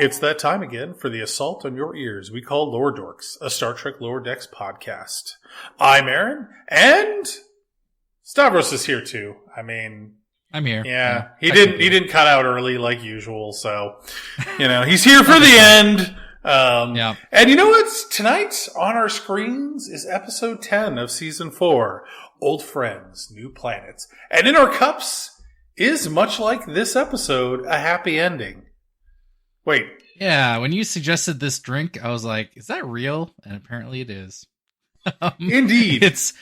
It's that time again for the assault on your ears we call Lower Dorks, a Star Trek Lower Decks podcast. I'm Aaron, and Stavros is here too. I mean, I'm here. Yeah, he didn't cut out early like usual, so he's here for the end. Yeah. And you know what's tonight on our screens is episode 10 of season 4, Old Friends, New Planets, and in our cups is, much like this episode, a happy ending. Wait. Yeah, when you suggested this drink, I was like, is that real? And apparently it is. Indeed. It's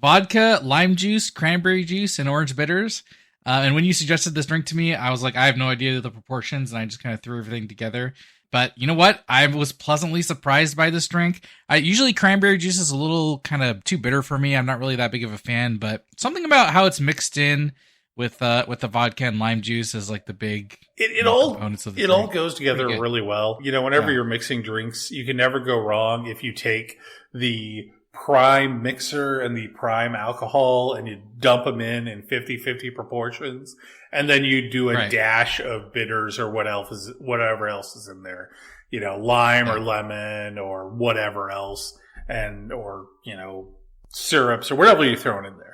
vodka, lime juice, cranberry juice, and orange bitters. And when you suggested this drink to me, I was like, I have no idea the proportions, and I just kind of threw everything together. But you know what? I was pleasantly surprised by this drink. Usually cranberry juice is a little kind of too bitter for me. I'm not really that big of a fan, but something about how it's mixed in with the vodka and lime juice is like the big components of the drink. All goes together really well. Whenever you're mixing drinks, you can never go wrong if you take the prime mixer and the prime alcohol and you dump them in 50-50 proportions, and then you do a dash of bitters or whatever else is in there, lime or lemon or whatever else, or syrups or whatever you're throwing in there.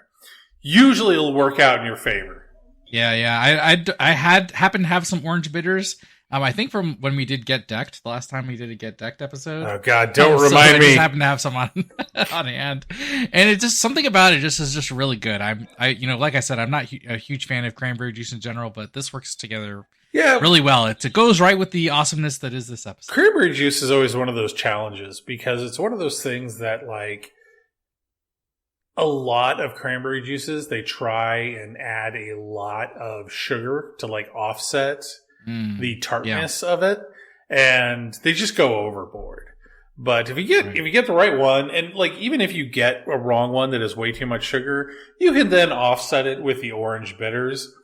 Usually it'll work out in your favor. Yeah. I happened to have some orange bitters. I think from when we did Get Decked, the last time we did a Get Decked episode. Oh God, don't remind me. I just happened to have some on hand, and it's just something about it is just really good. Like I said, I'm not a huge fan of cranberry juice in general, but this works together really well. It goes right with the awesomeness that is this episode. Cranberry juice is always one of those challenges because it's one of those things that like a lot of cranberry juices, they try and add a lot of sugar to like offset the tartness of it, and they just go overboard. But if you get the right one, and like even if you get a wrong one that has way too much sugar, you can then offset it with the orange bitters.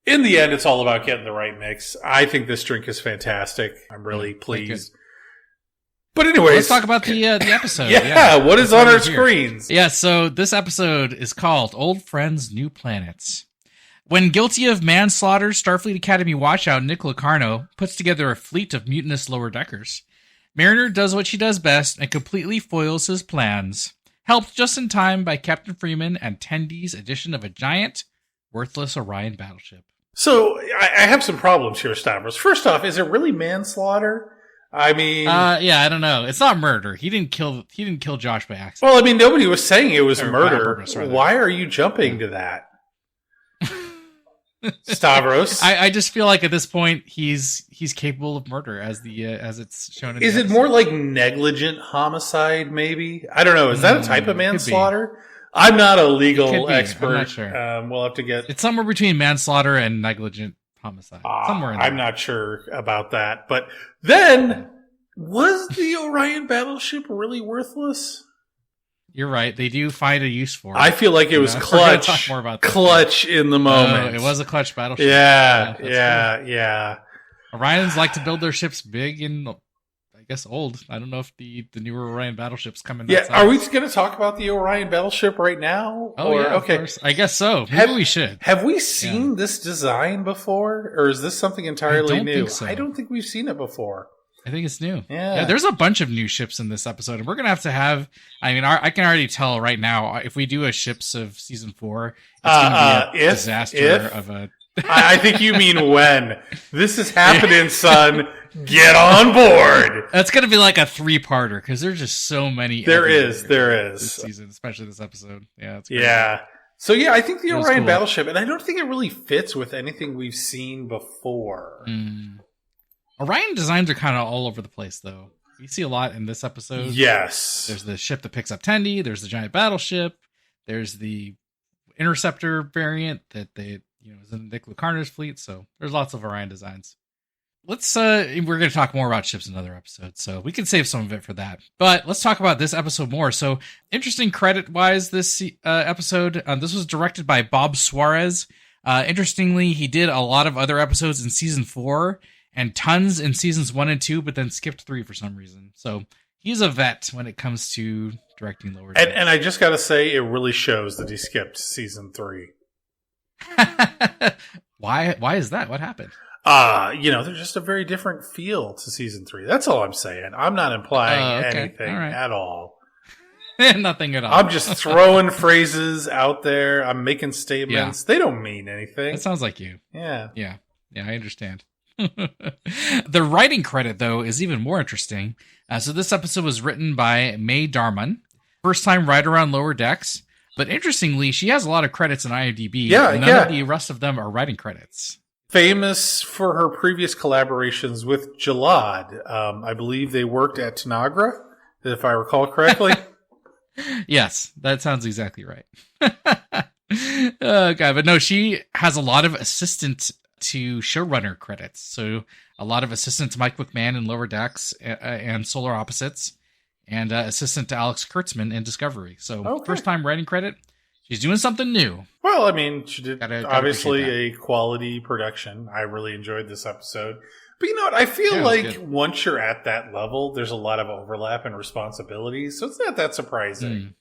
In the end, it's all about getting the right mix. I think this drink is fantastic. I'm really pleased. But anyways, let's talk about the episode. What is on our screens? Yeah, so this episode is called Old Friends, New Planets. When guilty of manslaughter, Starfleet Academy watchout Nick Locarno puts together a fleet of mutinous lower deckers. Mariner does what she does best and completely foils his plans, helped just in time by Captain Freeman and Tendi's addition of a giant, worthless Orion battleship. So I have some problems here, Stavros. First off, is it really manslaughter? I mean, I don't know. It's not murder. He didn't kill Josh by accident. Well, I mean, nobody was saying it was murder. Purpose, why are you jumping to that? Stavros, I just feel like at this point he's capable of murder as it's shown in Is the it episode. more like negligent homicide, maybe? I don't know. Is that a type of manslaughter? I'm not a legal expert. I'm not sure. We'll have to get... It's somewhere between manslaughter and negligent homicide. Somewhere in there. I'm not sure about that. But then, was the Orion battleship really worthless? You're right. They do find a use for it. I feel like it was clutch. Talk more about clutch in the moment. It was a clutch battleship. Yeah. Orions like to build their ships big and, I guess, old. I don't know if the newer Orion battleships come in that size. Are we going to talk about the Orion battleship right now? Of course. I guess so. Maybe we should. Have we seen this design before? Or is this something entirely new? Think so. I don't think we've seen it before. I think it's new. Yeah. There's a bunch of new ships in this episode, and we're going to have, I can already tell right now, if we do a ships of season 4, it's going to be a disaster of a... I think you mean when. This is happening, son. Get on board. That's going to be like a 3-parter, because there's just so many. There is. This season, especially this episode. Yeah. It's yeah. So I think the Orion battleship, and I don't think it really fits with anything we've seen before. Orion designs are kind of all over the place, though. You see a lot in this episode. Yes. There's the ship that picks up Tendi. There's the giant battleship. There's the interceptor variant that is in Nick Locarno's fleet. So there's lots of Orion designs. We're going to talk more about ships in another episode, so we can save some of it for that. But let's talk about this episode more. So interesting credit-wise, this episode, this was directed by Bob Suarez. Interestingly, he did a lot of other episodes in season 4 and tons in seasons 1 and 2, but then skipped 3 for some reason. So he's a vet when it comes to directing Lower Decks. And I just got to say, it really shows that he skipped season 3. Why is that? What happened? There's just a very different feel to season 3. That's all I'm saying. I'm not implying anything at all. Nothing at all. I'm just throwing phrases out there. I'm making statements. They don't mean anything. That sounds like you. Yeah. Yeah, I understand. The writing credit, though, is even more interesting. So this episode was written by Mae Darman, first-time writer on Lower Decks. But interestingly, she has a lot of credits in IMDb. None of the rest of them are writing credits. Famous for her previous collaborations with Jalad. I believe they worked at Tanagra, if I recall correctly. Yes, that sounds exactly right. Oh, God. But no, she has a lot of assistant to showrunner credits. So a lot of assistant to Mike McMahon in Lower Decks and Solar Opposites, and assistant to Alex Kurtzman in Discovery. So first time writing credit. She's doing something new. Well, I mean, she did obviously a quality production. I really enjoyed this episode. But you know what? I feel like once you're at that level, there's a lot of overlap and responsibilities. So it's not that surprising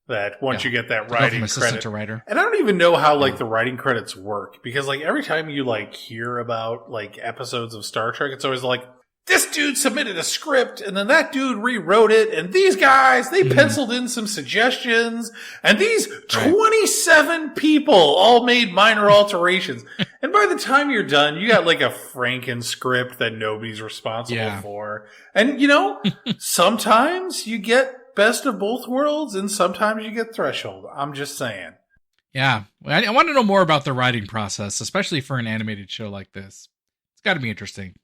that once you get that writing credit. To writer. And I don't even know how like the writing credits work. Because like every time you like hear about like episodes of Star Trek, it's always like, this dude submitted a script, and then that dude rewrote it, and these guys, they penciled in some suggestions, and these 27 people all made minor alterations. And by the time you're done, you got like a Franken script that nobody's responsible for. And, you know, sometimes you get best of both worlds, and sometimes you get threshold. I'm just saying. Yeah. I want to know more about the writing process, especially for an animated show like this. It's got to be interesting.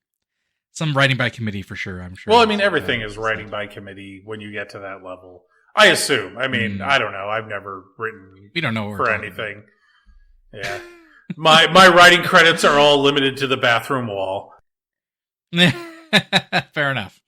Some writing by committee for sure, I'm sure. Well, I mean, everything is writing by committee when you get to that level. I assume. I mean, I don't know. I've never written for anything. Yeah. My writing credits are all limited to the bathroom wall. Fair enough.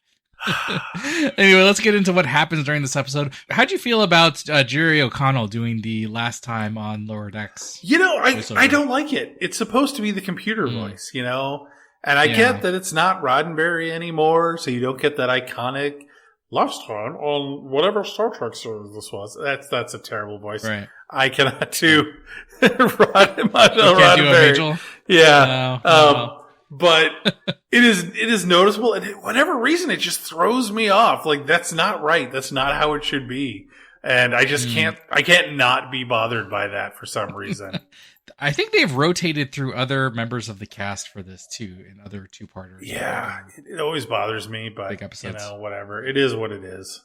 Anyway, let's get into what happens during this episode. How'd you feel about Jerry O'Connell doing the last time on Lower Decks? You know, I don't like it. It's supposed to be the computer voice, you know? And I get that it's not Roddenberry anymore, so you don't get that iconic last time on whatever Star Trek series this was. That's a terrible voice. Right. I cannot do Roddenberry. Yeah. No. But it is noticeable, and for whatever reason, it just throws me off. Like, that's not right. That's not how it should be. And I just can't not be bothered by that for some reason. I think they've rotated through other members of the cast for this too, in other two-parters. Yeah, it always bothers me, but you know, whatever. It is what it is.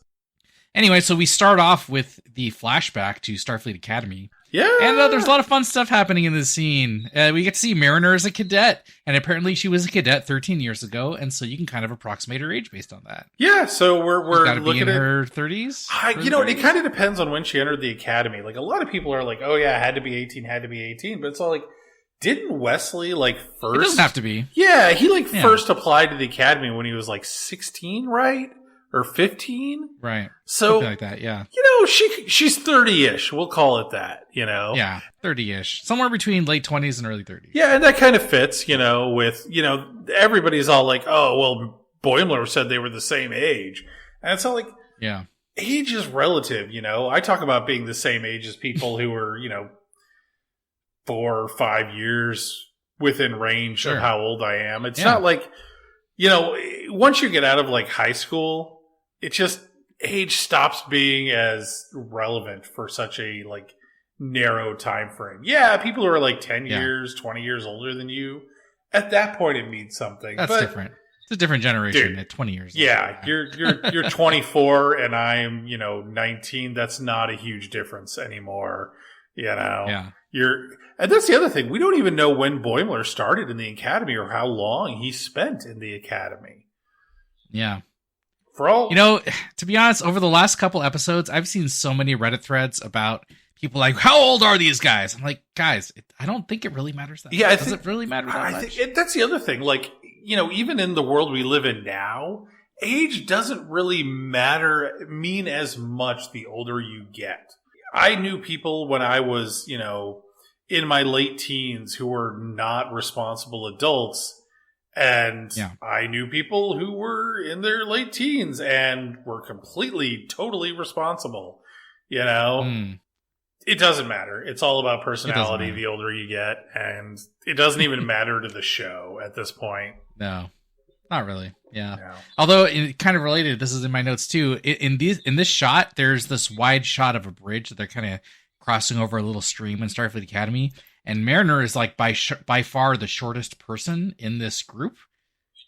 Anyway, so we start off with the flashback to Starfleet Academy. Yeah. And there's a lot of fun stuff happening in this scene. We get to see Mariner as a cadet, and apparently she was a cadet 13 years ago, and so you can kind of approximate her age based on that. Yeah, so we're looking at her 30s. You know, it kind of depends on when she entered the academy. Like, a lot of people are like, "Oh yeah, had to be 18," but it's all like, didn't Wesley like first? It doesn't have to be. Yeah, he first applied to the academy when he was like 16, right? Or 15? Right. So, something like that, yeah. You know, she's 30-ish. We'll call it that, you know? Yeah, 30-ish. Somewhere between late 20s and early 30s. Yeah, and that kind of fits, you know, with, you know, everybody's all like, oh, well, Boimler said they were the same age. And it's all like, yeah, age is relative, you know? I talk about being the same age as people who are, you know, 4 or 5 years within range of how old I am. It's not like, you know, once you get out of like high school, it just, age stops being as relevant for such a like narrow time frame. Yeah, people who are like 10 years, 20 years older than you, at that point it means something. That's different. It's a different generation at 20 years. Yeah, you're 24 and I'm, you know, 19. That's not a huge difference anymore. You know. Yeah. And that's the other thing. We don't even know when Boimler started in the academy or how long he spent in the academy. Yeah. For all, you know, to be honest, over the last couple episodes, I've seen so many Reddit threads about people like, how old are these guys? I'm like, guys, I don't think it really matters that much. Does it really matter that much? That's the other thing. Like, you know, even in the world we live in now, age doesn't really mean as much the older you get. I knew people when I was, you know, in my late teens who were not responsible adults. And I knew people who were in their late teens and were completely, totally responsible, you know? It doesn't matter. It's all about personality the older you get, and it doesn't even matter to the show at this point. No, not really. Yeah. No. Although, kind of related, this is in my notes too. In this shot, there's this wide shot of a bridge that they're kind of crossing over a little stream in Starfleet Academy, and Mariner is like by far the shortest person in this group.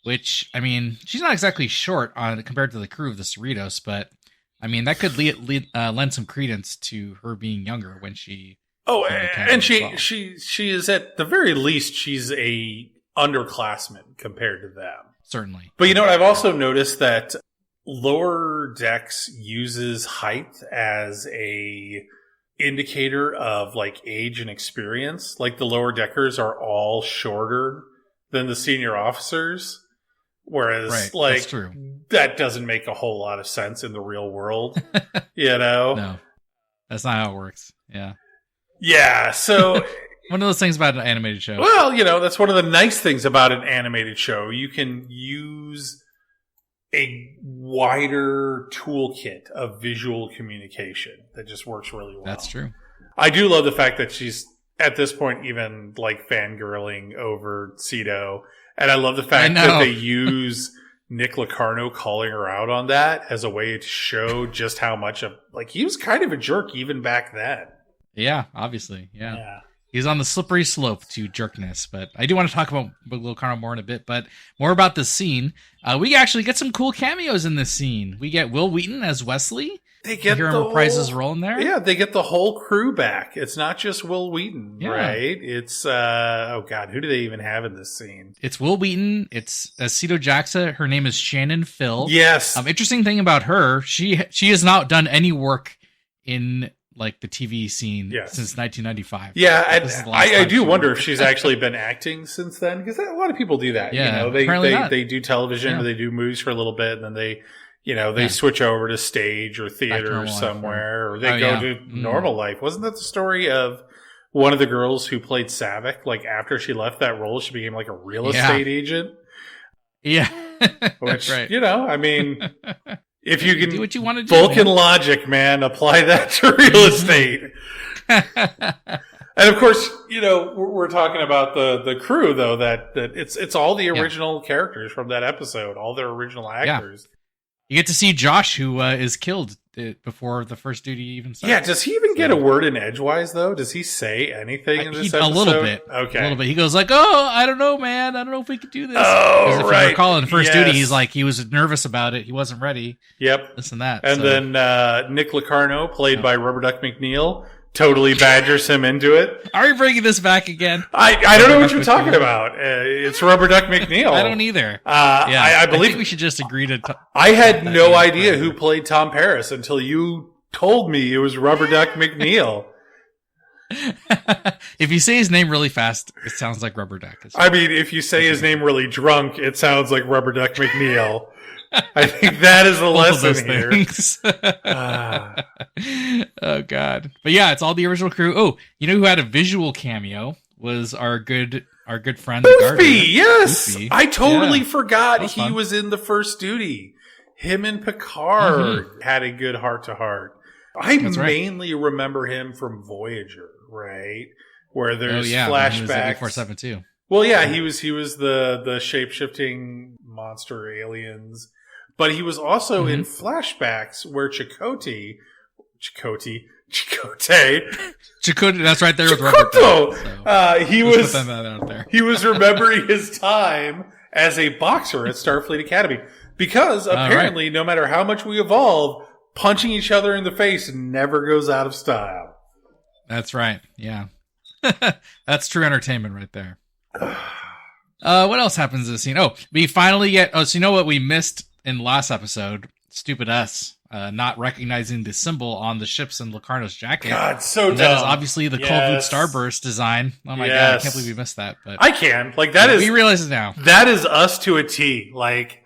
Which, I mean, she's not exactly short compared to the crew of the Cerritos, but I mean, that could lend some credence to her being younger when she. Oh, and she is at the very least, she's a underclassman compared to them. Certainly. But you know what? I've also noticed that Lower Decks uses height as a indicator of like age and experience. Like the lower deckers are all shorter than the senior officers. Whereas, like, that doesn't make a whole lot of sense in the real world, you know? No, that's not how it works. Yeah. Yeah, so... one of those things about an animated show. Well, you know, that's one of the nice things about an animated show. You can use a wider toolkit of visual communication that just works really well. That's true. I do love the fact that she's, at this point, even, like, fangirling over Cedo. And I love the fact that they use Nick Locarno calling her out on that as a way to show just how much of, like, he was kind of a jerk even back then. Yeah, obviously. Yeah. He's on the slippery slope to jerkness, but I do want to talk about Locarno more in a bit, but more about this scene. We actually get some cool cameos in this scene. We get Will Wheaton as Wesley. They get him reprise his role in there. Yeah, they get the whole crew back. It's not just Will Wheaton, right? It's oh god, who do they even have in this scene? It's Will Wheaton. It's Cedo Jaxa. Her name is Shannon Phil. Yes. Interesting thing about her, she has not done any work in like the TV scene since 1995. Yeah, and I do wonder if she's actually been acting since then, because a lot of people do that. Yeah, you know, they do television or they do movies for a little bit, and then they. You know, they switch over to stage or theater somewhere, or they go to normal life. Wasn't that the story of one of the girls who played Savick? Like, after she left that role, she became like a real estate agent? Yeah. Which, you know, I mean, if you can do what you want to do, Vulcan logic, man, apply that to real estate. And of course, you know, we're talking about the crew, though, that it's all the original characters from that episode, all their original actors. You get to see Josh, who is killed before the first duty even starts. Yeah, does he even get a word in edgewise, though? Does he say anything in this episode? A little bit. Okay. A little bit. He goes like, oh, I don't know, man. I don't know if we could do this. Oh, if you recall, in the first duty, he's like, he was nervous about it. He wasn't ready. Yep. This and that. And then Nick Locarno, played by Rubber Duck McNeil, totally badgers him into it. Are you bringing this back again? I don't know what you're talking about. It's Rubber Duck McNeil. I don't either. I believe I think we should just agree to. I had no idea who played Tom Paris until you told me it was Rubber Duck McNeil. If you say his name really fast, it sounds like Rubber Duck. I mean, if you say his name really drunk, it sounds like Rubber Duck McNeil. I think that is the lesson here. Oh god! But yeah, it's all the original crew. Oh, you know who had a visual cameo was our good friend Boothby. Yes, Boothby. I totally forgot he fun. Was in the first duty. Him and Picard had a good heart-to-heart. I mainly remember him from Voyager, right? Where there's flashbacks. 4/7 too. Well, yeah, he was the shape-shifting monster aliens. But he was also in flashbacks where Chakotay, that's right there with Robert. So, he was remembering his time as a boxer at Starfleet Academy. Because apparently, no matter how much we evolve, punching each other in the face never goes out of style. That's right. Yeah. That's true entertainment right there. What else happens in this scene? Oh, we finally get... Oh, so you know what we missed in the last episode? Stupid us. Not recognizing the symbol on the ships in Locarno's jacket. God, so dumb. That is obviously the Coldwood Starburst design. Oh my god, I can't believe we missed that. But I can. Like, that is... We realize it now. That is us to a T. Like...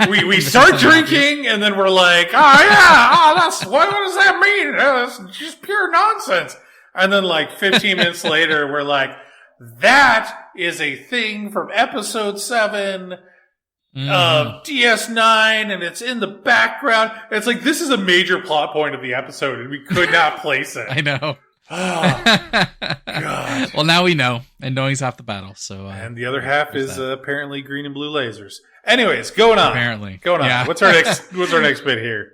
we start drinking and then we're like, that's what does that mean? It's just pure nonsense. And then like 15 minutes later, we're like, that is a thing from episode 7. DS9 and it's in the background. It's like, this is a major plot point of the episode and we could not place it. I know. Oh, God. Well, now we know, and knowing's half the battle. So, and the other half is apparently green and blue lasers. Anyways, going on. Going on. Yeah. What's our next bit here?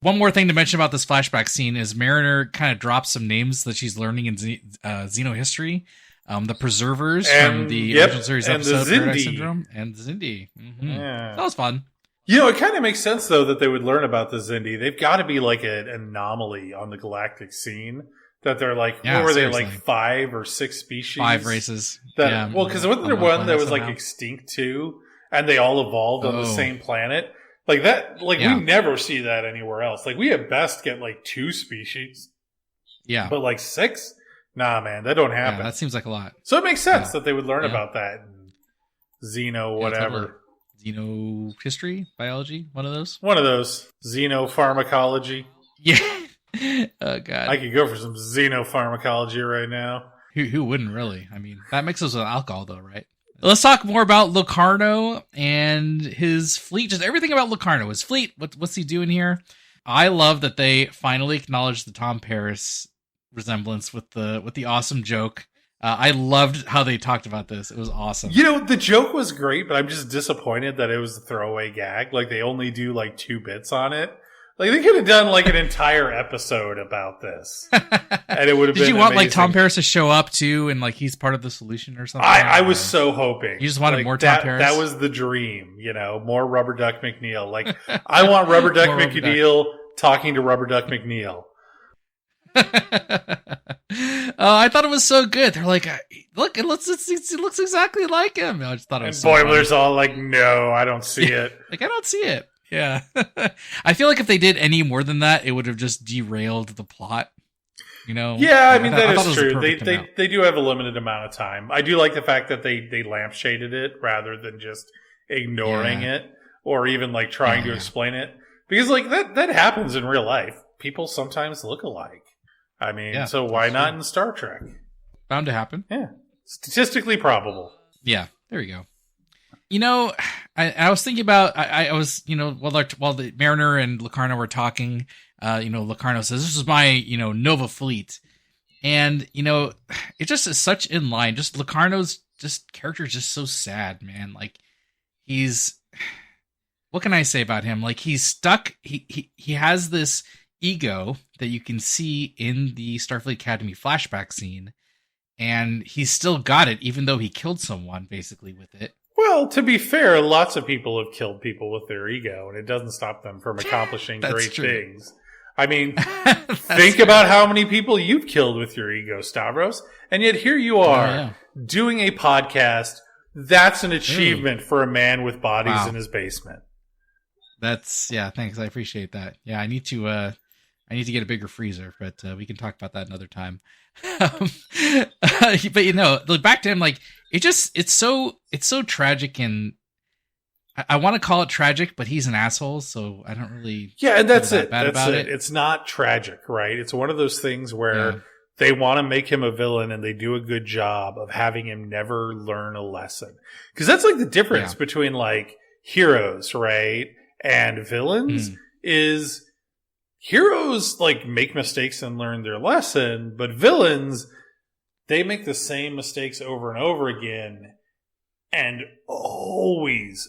One more thing to mention about this flashback scene is Mariner kind of drops some names that she's learning in Xeno history. The Preservers from the original series episode, Paradise Syndrome, and Xindi. Mm-hmm. Yeah. That was fun. You know, it kind of makes sense, though, that they would learn about the Xindi. They've got to be like an anomaly on the galactic scene. That they're like, what were seriously. They, like 5 or 6 species? 5 races. Well, because wasn't there one that was like extinct too? And they all evolved on the same planet? Like that, we never see that anywhere else. Like, we at best get like 2 species. Yeah. But like 6? Nah, man, that don't happen. Yeah, that seems like a lot. So it makes sense that they would learn about that. Xeno, whatever. Totally. Xeno history, biology, one of those? One of those. Xenopharmacology. Yeah. Oh, God. I could go for some xenopharmacology right now. Who wouldn't really? I mean, that mixes with alcohol, though, right? Let's talk more about Locarno and his fleet. Just everything about Locarno. His fleet, what's he doing here? I love that they finally acknowledged the Tom Paris resemblance with the awesome joke. I loved how they talked about this. It was awesome. You know, the joke was great, but I'm just disappointed that it was a throwaway gag. Like, they only do like 2 bits on it. Like, they could have done like an entire episode about this, and it would have been. Did you want amazing. Like Tom Paris to show up too, and like he's part of the solution or something? I was so hoping. You just wanted more Tom Paris. That was the dream, you know, more Rubber Duck McNeil. Like, I want Rubber Duck McNeil talking to Rubber Duck McNeil. I thought it was so good. They're like, look, it looks exactly like him. I just thought it was. And Boimler's all like, no, I don't see it. Like, I don't see it. Yeah. I feel like if they did any more than that, it would have just derailed the plot. You know? Yeah, I mean, that is true. They do have a limited amount of time. I do like the fact that they lampshaded it rather than just ignoring it or even like trying to explain it. Because like that happens in real life. People sometimes look alike. I mean, so why not in Star Trek? Bound to happen. Yeah. Statistically probable. Yeah, there you go. You know, I was thinking about, I was, you know, while the Mariner and Locarno were talking, you know, Locarno says, this is my, you know, Nova fleet. And, you know, it just is such in line. Just Locarno's character is just so sad, man. Like, what can I say about him? Like, he's stuck. He has this ego that you can see in the Starfleet Academy flashback scene. And he's still got it, even though he killed someone, basically, with it. Well, to be fair, lots of people have killed people with their ego, and it doesn't stop them from accomplishing great things. I mean, think about how many people you've killed with your ego, Stavros. And yet here you are doing a podcast. That's an achievement for a man with bodies in his basement. Thanks. I appreciate that. Yeah, I need to get a bigger freezer, but we can talk about that another time. But you know, back to him, like it's so tragic, and I want to call it tragic, but he's an asshole, so I don't really. Yeah, and that's it. That's it. It's not tragic, right? It's one of those things where they want to make him a villain, and they do a good job of having him never learn a lesson. Because that's like the difference between like heroes, right, and villains is. Heroes, like, make mistakes and learn their lesson, but villains, they make the same mistakes over and over again and always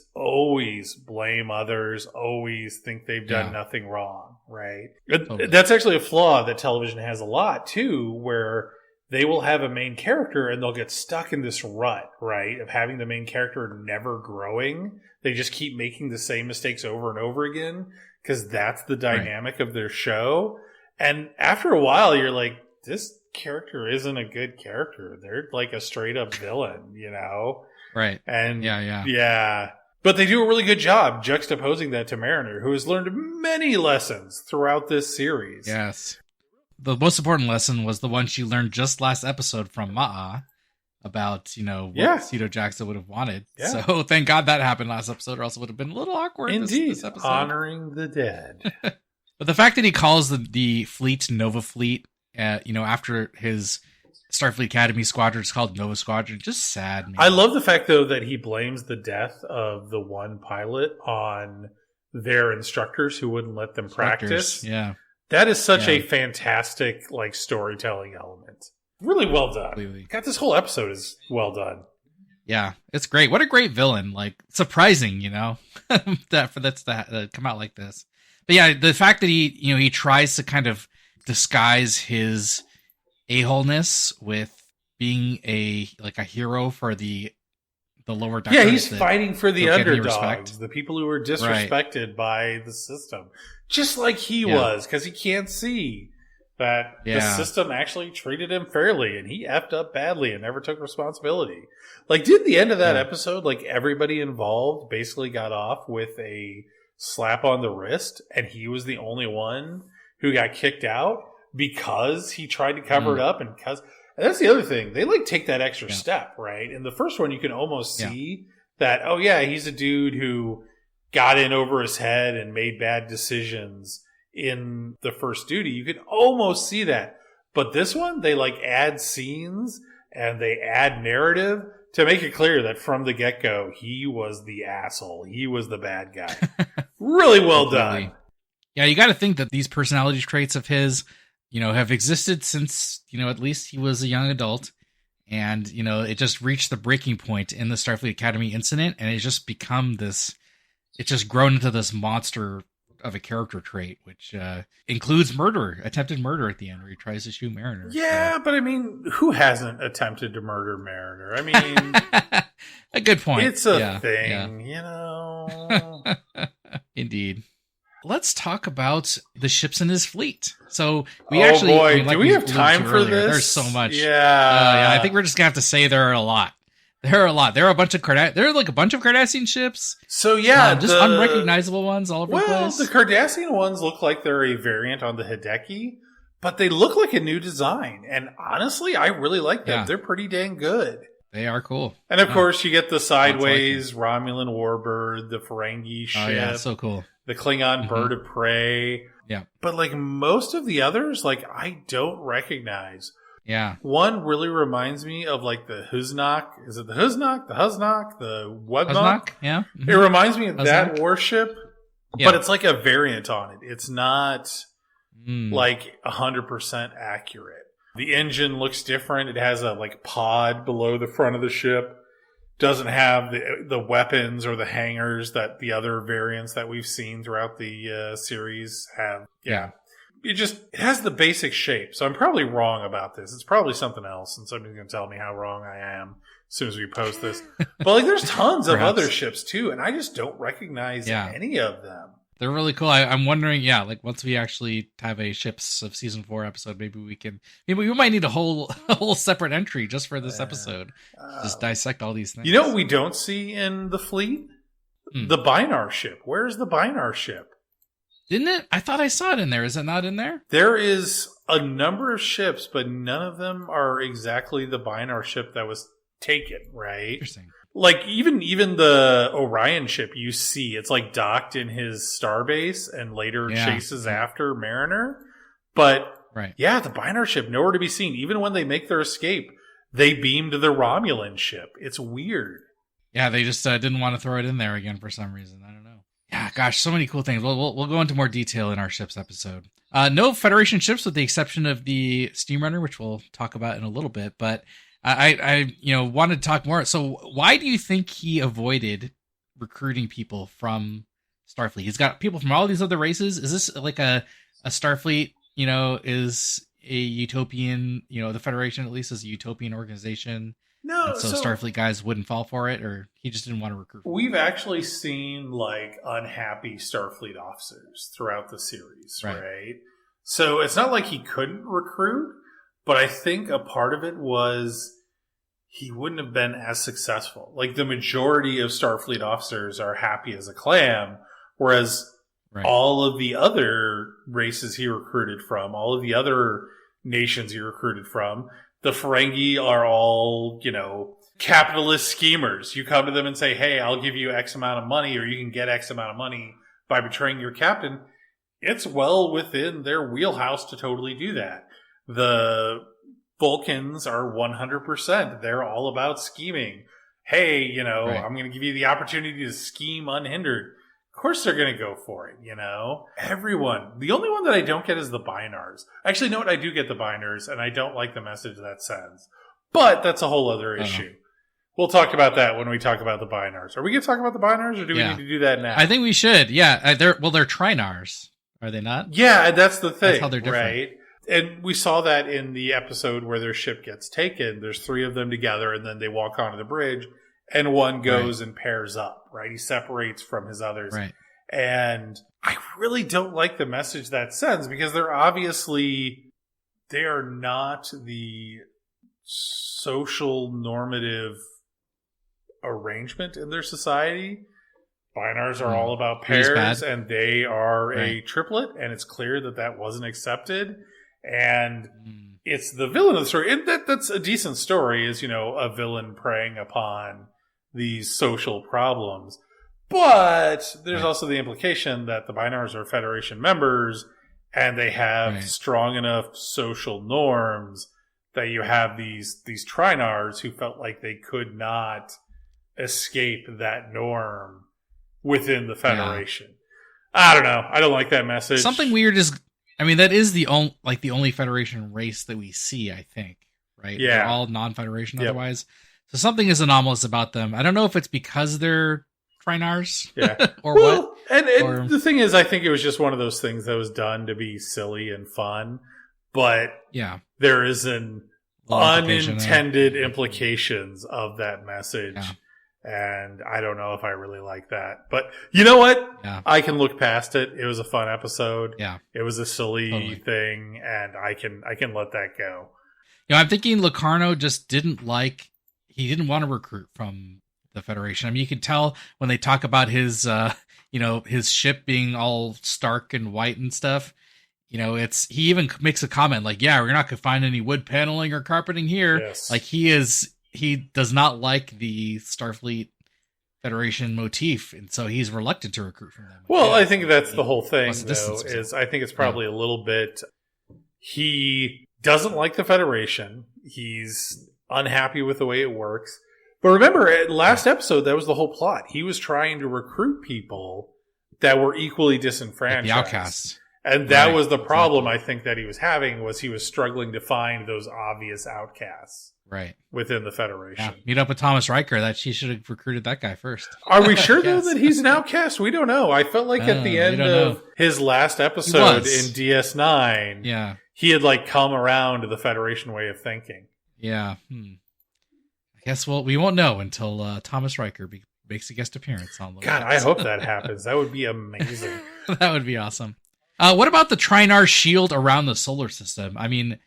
blame others, always think they've done nothing wrong, right? Totally. That's actually a flaw that television has a lot, too, where they will have a main character and they'll get stuck in this rut, right, of having the main character never growing. They just keep making the same mistakes over and over again. Because that's the dynamic of their show. And after a while, you're like, this character isn't a good character. They're like a straight up villain, you know? Right. And yeah. But they do a really good job juxtaposing that to Mariner, who has learned many lessons throughout this series. Yes. The most important lesson was the one she learned just last episode from Ma'a. About, you know, what Cito Jackson would have wanted. Yeah. So thank God that happened last episode, or else it would have been a little awkward. Indeed. This episode. Honoring the dead. But the fact that he calls the fleet Nova Fleet, you know, after his Starfleet Academy squadron is called Nova Squadron. Just sad, man. I love the fact, though, that he blames the death of the one pilot on their instructors who wouldn't let them practice. Yeah. That is such a fantastic like storytelling element. Really well done. Completely. God, this whole episode is well done. Yeah, it's great. What a great villain. Like, surprising, you know, that to come out like this. But yeah, the fact that he tries to kind of disguise his a-holeness with being a hero for the lower deckers. Yeah, he's fighting for the underdogs, the people who were disrespected by the system. Just like he was, because he can't see that the system actually treated him fairly, and he effed up badly and never took responsibility. Like, did the end of that episode, like, everybody involved basically got off with a slap on the wrist, and he was the only one who got kicked out because he tried to cover it up, and that's the other thing. They, like, take that extra step, right? In the first one, you can almost see that, oh, yeah, he's a dude who got in over his head and made bad decisions in the first duty. You can almost see that. But this one, they, like, add scenes and they add narrative to make it clear that from the get-go, he was the asshole. He was the bad guy. Really well done. Yeah, you got to think that these personality traits of his, have existed since, at least he was a young adult. And, it just reached the breaking point in the Starfleet Academy incident. And it's just become this, it's just grown into this monster of a character trait, which includes attempted murder at the end, where he tries to shoot Mariner. Yeah, but I mean, who hasn't attempted to murder Mariner? I mean, a good point. It's a thing, Indeed. Let's talk about the ships in his fleet. So we do we have time for this? There's so much. Yeah, I think we're just gonna have to say there are a lot. There are a lot. There are a bunch of Cardassian ships. So just unrecognizable ones all over the place. The Cardassian ones look like they're a variant on the Hideki, but they look like a new design. And honestly, I really like them. Yeah. They're pretty dang good. They are cool. And of course, you get the sideways Romulan warbird, the Ferengi ship. Oh yeah, so cool. The Klingon bird of prey. Yeah. But like most of the others, like I don't recognize. Yeah. One really reminds me of like the Huznok. Is it the Huznok? The Huznok? The Webnok? Yeah. Mm-hmm. It reminds me of that warship, but it's like a variant on it. It's not like 100% accurate. The engine looks different. It has a like pod below the front of the ship. Doesn't have the weapons or the hangars that the other variants that we've seen throughout the series have. Yeah. It has the basic shape. So I'm probably wrong about this. It's probably something else, and somebody's going to tell me how wrong I am as soon as we post this. But like, there's tons of other ships too, and I just don't recognize any of them. They're really cool. I'm wondering, like once we actually have a Ships of Season 4 episode, maybe we might need a whole separate entry just for this episode. Just dissect all these things. You know what we don't see in the fleet? The Binar ship. Where's the Binar ship? Didn't it? I thought I saw it in there. Is it not in there? There is a number of ships, but none of them are exactly the Binar ship that was taken, right? Interesting. Like, even the Orion ship you see, it's like docked in his starbase and later chases after Mariner. But, the Binar ship, nowhere to be seen. Even when they make their escape, they beamed the Romulan ship. It's weird. Yeah, they just didn't want to throw it in there again for some reason. I don't know. Yeah, gosh, so many cool things. We'll go into more detail in our ships episode. No Federation ships with the exception of the Steamrunner, which we'll talk about in a little bit. But I wanted to talk more. So why do you think he avoided recruiting people from Starfleet? He's got people from all these other races. Is this like a Starfleet, is a utopian, the Federation at least is a utopian organization? No, so Starfleet guys wouldn't fall for it, or he just didn't want to recruit. We've actually seen like unhappy Starfleet officers throughout the series, right? So it's not like he couldn't recruit, but I think a part of it was he wouldn't have been as successful. Like the majority of Starfleet officers are happy as a clam, whereas all of the other races he recruited from, all of the other nations he recruited from, the Ferengi are all, capitalist schemers. You come to them and say, hey, I'll give you X amount of money, or you can get X amount of money by betraying your captain. It's well within their wheelhouse to totally do that. The Vulcans are 100%. They're all about scheming. Hey, you know, Right. I'm going to give you the opportunity to scheme unhindered. Of course they're going to go for it, you know? Everyone. The only one that I don't get is the Binars. Actually, no, I do get the Binars, and I don't like the message that sends. But that's a whole other issue. We'll talk about that when we talk about the Binars. Are we going to talk about the Binars, or do we need to do that now? I think we should. Yeah, they're Trinars, are they not? Yeah, that's the thing. That's how they're different. Right? And we saw that in the episode where their ship gets taken. There's 3 of them together, and then they walk onto the bridge, and one goes and pairs up, right? He separates from his others. Right. And I really don't like the message that sends, because they are not the social normative arrangement in their society. Binars are all about pairs, and they are a triplet, and it's clear that that wasn't accepted. And it's the villain of the story. And that's a decent story, is, you know, a villain preying upon these social problems. But there's also the implication that the Binars are Federation members, and they have strong enough social norms that you have these Trinars who felt like they could not escape that norm within the Federation. I don't know. I don't like that message. Something weird is, I mean, that is the only Federation race that we see, I think, right? Yeah. They're all non-Federation otherwise. So something is anomalous about them. I don't know if it's because they're Trinars or what. And the thing is, I think it was just one of those things that was done to be silly and fun. But there is an unintended implications of that message. Yeah. And I don't know if I really like that. But you know what? Yeah. I can look past it. It was a fun episode. Yeah. It was a silly thing, and I can let that go. You know, I'm thinking Locarno just didn't want to recruit from the Federation. I mean, you can tell when they talk about his his ship being all stark and white and stuff. You know, he even makes a comment like, yeah, we're not going to find any wood paneling or carpeting here. Yes. Like he does not like the Starfleet Federation motif, and so he's reluctant to recruit from them. Well, I think that's the whole thing, though, is I think it's probably a little bit, he doesn't like the Federation. He's unhappy with the way it works. But remember, last episode, that was the whole plot. He was trying to recruit people that were equally disenfranchised. Like the outcasts. And that was the problem, I think, that he was having, was he was struggling to find those obvious outcasts within the Federation. Yeah. Meet up with Thomas Riker. That she should have recruited that guy first. Are we sure, though, that he's an outcast? We don't know. I felt like at the end of his last episode in DS9, he had come around to the Federation way of thinking. Yeah. I guess we won't know until Thomas Riker makes a guest appearance on the God, I hope that happens. That would be amazing. That would be awesome. What about the Trinar shield around the solar system? I mean,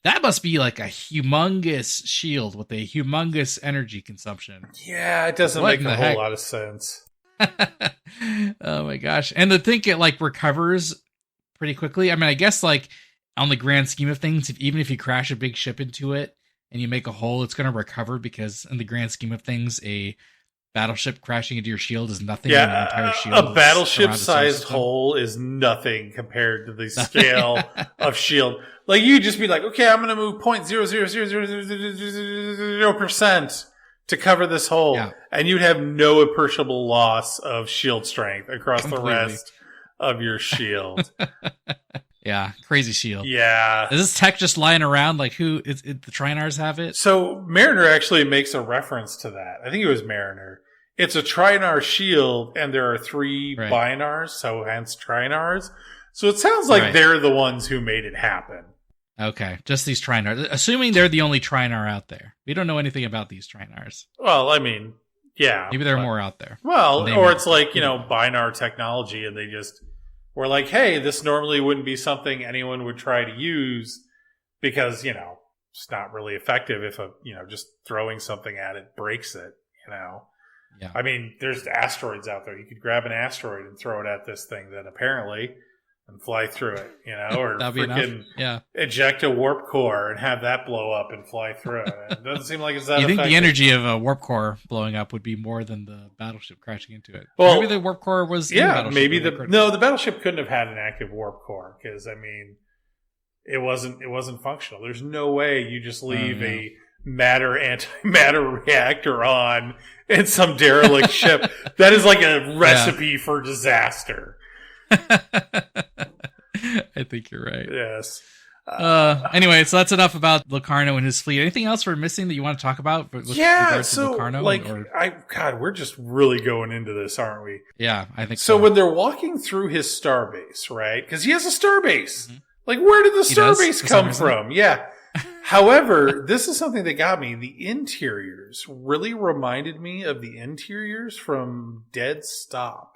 that must be like a humongous shield with a humongous energy consumption. Yeah, it doesn't make a whole lot of sense. Oh my gosh. And to think it recovers pretty quickly. I mean, I guess on the grand scheme of things, even if you crash a big ship into it and you make a hole, it's going to recover, because in the grand scheme of things, a battleship crashing into your shield is nothing. Yeah, the entire shield, a battleship-sized hole is nothing compared to the scale of shield. You just be like, okay, I'm going to move 0.00000% to cover this hole, and you'd have no appreciable loss of shield strength across the rest of your shield. Yeah, crazy shield. Yeah. Is this tech just lying around? Who the Trinars have it? So Mariner actually makes a reference to that. I think it was Mariner. It's a Trinar shield, and there are 3 Binars, so hence Trinars. So it sounds like they're the ones who made it happen. Okay, just these Trinars. Assuming they're the only Trinar out there. We don't know anything about these Trinars. Well, I mean, yeah. Maybe there are more out there. Well, or it's Binar technology, and they just were like, hey, this normally wouldn't be something anyone would try to use because, it's not really effective if just throwing something at it breaks it, Yeah. I mean, there's asteroids out there. You could grab an asteroid and throw it at this thing then apparently and fly through it, or freaking eject a warp core and have that blow up and fly through it. It doesn't seem like it's that effective. You think the energy of a warp core blowing up would be more than the battleship crashing into it? Well, maybe the warp core was maybe the battleship couldn't have had an active warp core because, I mean, it wasn't functional. There's no way you just leave a matter-antimatter reactor on in some derelict ship. That is like a recipe for disaster. I think you're right. Yes. Anyway, so that's enough about Locarno and his fleet. Anything else we're missing that you want to talk about? With regards to Locarno, God, we're just really going into this, aren't we? Yeah, I think so. So when they're walking through his starbase, right? Because he has a starbase. Mm-hmm. Like, where did the starbase come from? Yeah. However, this is something that got me. The interiors really reminded me of the interiors from Dead Stop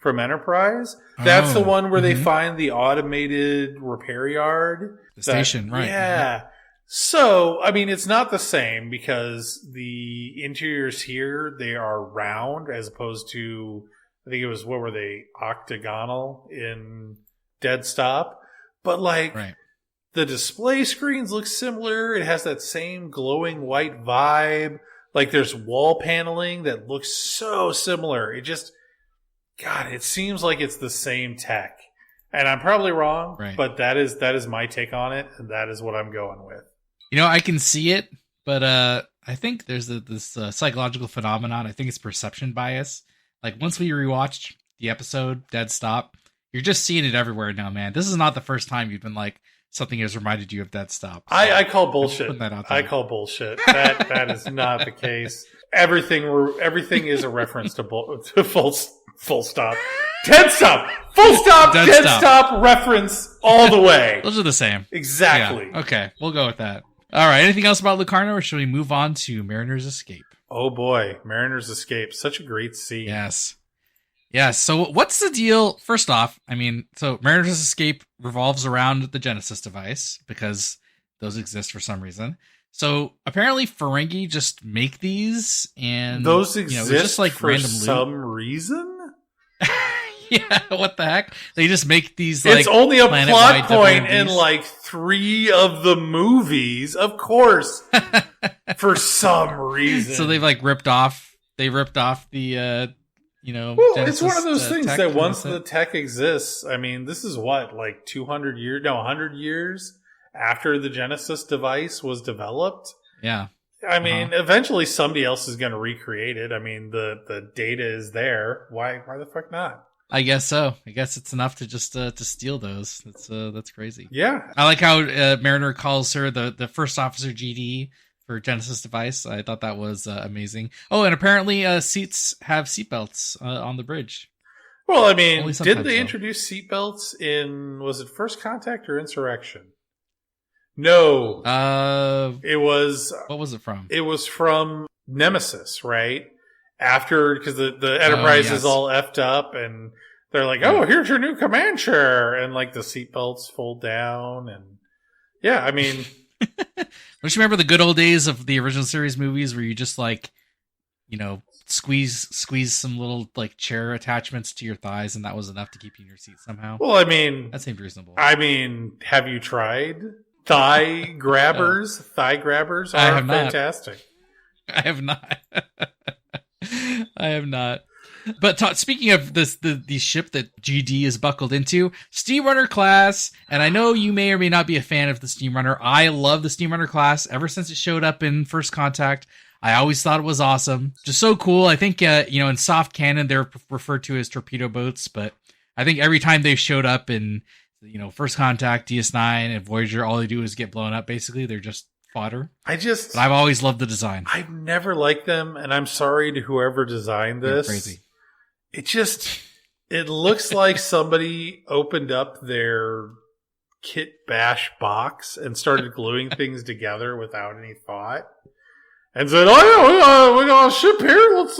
from Enterprise. That's the one where they find the automated repair yard. The station, right. Yeah. Mm-hmm. So, I mean, it's not the same because the interiors here, they are round as opposed to, I think it was, what were they, octagonal in Dead Stop. But like, the display screens look similar. It has that same glowing white vibe. Like, there's wall paneling that looks so similar. It just, God, it seems like it's the same tech. And I'm probably wrong, but that is my take on it, and that is what I'm going with. You know, I can see it, but I think there's this psychological phenomenon. I think it's perception bias. Like, once we rewatched the episode, Dead Stop, you're just seeing it everywhere now, man. This is not the first time you've been like, something has reminded you of Dead Stop. So I call bullshit. I call bullshit. That is not the case. Everything is a reference to full stop. Dead Stop. Full stop. Dead stop. Reference all the way. Those are the same. Exactly. Yeah. Okay, we'll go with that. All right. Anything else about Locarno, or should we move on to Mariner's Escape? Oh boy, Mariner's Escape. Such a great scene. Yes. Yeah, so what's the deal? First off, I mean, so Mariner's Escape revolves around the Genesis device because those exist for some reason. So apparently Ferengi just make these, and those exist just like for random some reason? Yeah, what the heck? They just make these, it's only a plot point in like 3 of the movies, of course, for some reason. So they've like ripped off the Genesis, it's one of those things that once the tech exists, I mean, this is what, like 100 years after the Genesis device was developed? Yeah. I mean, eventually somebody else is going to recreate it. I mean, the data is there. Why the fuck not? I guess so. I guess it's enough to just to steal those. That's crazy. Yeah. I like how Mariner calls her the first officer GD for Genesis device. I thought that was amazing. Oh, and apparently seats have seatbelts on the bridge. Well, I mean, did they introduce seatbelts in, was it First Contact or Insurrection? No. It was... What was it from? It was from Nemesis, right? After, because the Enterprise is all effed up, and they're like, oh, here's your new command chair, and like the seatbelts fold down, and yeah, I mean... Don't you remember the good old days of the original series movies where you just like, squeeze some little like chair attachments to your thighs, and that was enough to keep you in your seat somehow? Well, I mean... That seemed reasonable. I mean, have you tried? Thigh grabbers? Thigh grabbers are fantastic. I have not. I have not. But speaking of the ship that GD is buckled into, Steamrunner class, and I know you may or may not be a fan of the Steamrunner. I love the Steamrunner class ever since it showed up in First Contact. I always thought it was awesome. Just so cool. I think, in soft canon, they're referred to as torpedo boats, but I think every time they've showed up in, First Contact, DS9, and Voyager, all they do is get blown up, basically. They're just fodder. But I've always loved the design. I've never liked them, and I'm sorry to whoever designed this. They're crazy. It looks like somebody opened up their kit bash box and started gluing things together without any thought. And said, oh yeah, we got a ship here. Let's,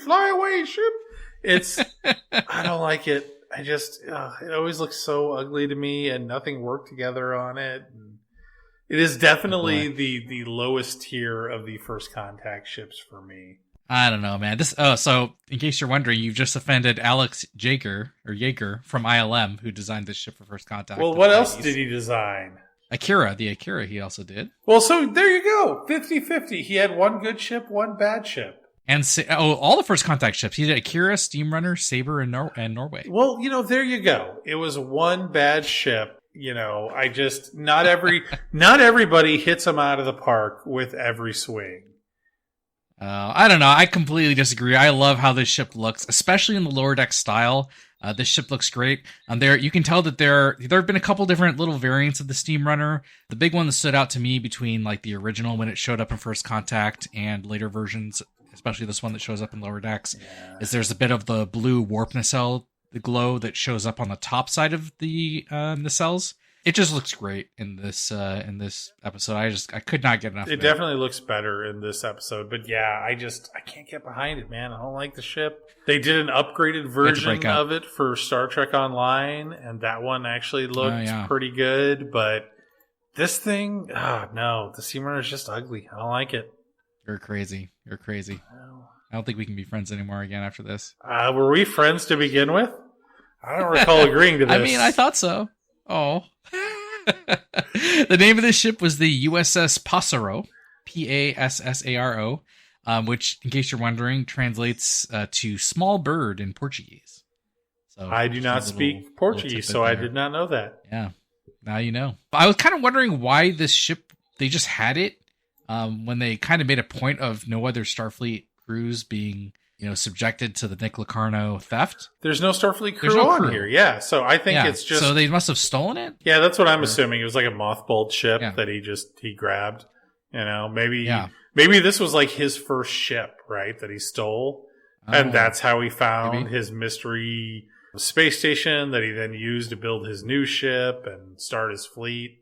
fly away ship. I don't like it. It always looks so ugly to me, and nothing worked together on it. And it is definitely the lowest tier of the First Contact ships for me. I don't know, man. So in case you're wondering, you've just offended Alex Jaeger from ILM, who designed this ship for First Contact. Well, what else did he design? The Akira he also did. Well, so there you go. 50-50. He had one good ship, one bad ship. And all the First Contact ships. He did Akira, Steamrunner, Saber, and Norway. Well, there you go. It was one bad ship. I just not everybody hits them out of the park with every swing. I don't know. I completely disagree. I love how this ship looks, especially in the lower deck style. This ship looks great. There, you can tell that there have been a couple different little variants of the Steamrunner. The big one that stood out to me between like the original when it showed up in First Contact and later versions, especially this one that shows up in lower decks, is there's a bit of the blue warp nacelle, the glow that shows up on the top side of the nacelles. It just looks great in this episode. I could not get enough. It definitely looks better in this episode, but yeah, I can't get behind it, man. I don't like the ship. They did an upgraded version of it for Star Trek Online, and that one actually looked pretty good. But this thing, no, the Steamrunner is just ugly. I don't like it. You're crazy. I don't think we can be friends anymore again after this. Were we friends to begin with? I don't recall agreeing to this. I mean, I thought so. Oh. The name of this ship was the USS Passaro, Passaro, which, in case you're wondering, translates to small bird in Portuguese. So I do not speak Portuguese, so I did not know that. Yeah, now you know. I was kind of wondering why this ship, they just had it when they kind of made a point of no other Starfleet crews being subjected to the Nick Locarno theft. There's no Starfleet crew on here. Yeah, so I think it's just... So they must have stolen it? Yeah, that's what I'm assuming. It was like a mothballed ship that he grabbed. Maybe this was like his first ship, right, that he stole. And that's how he found his mystery space station that he then used to build his new ship and start his fleet.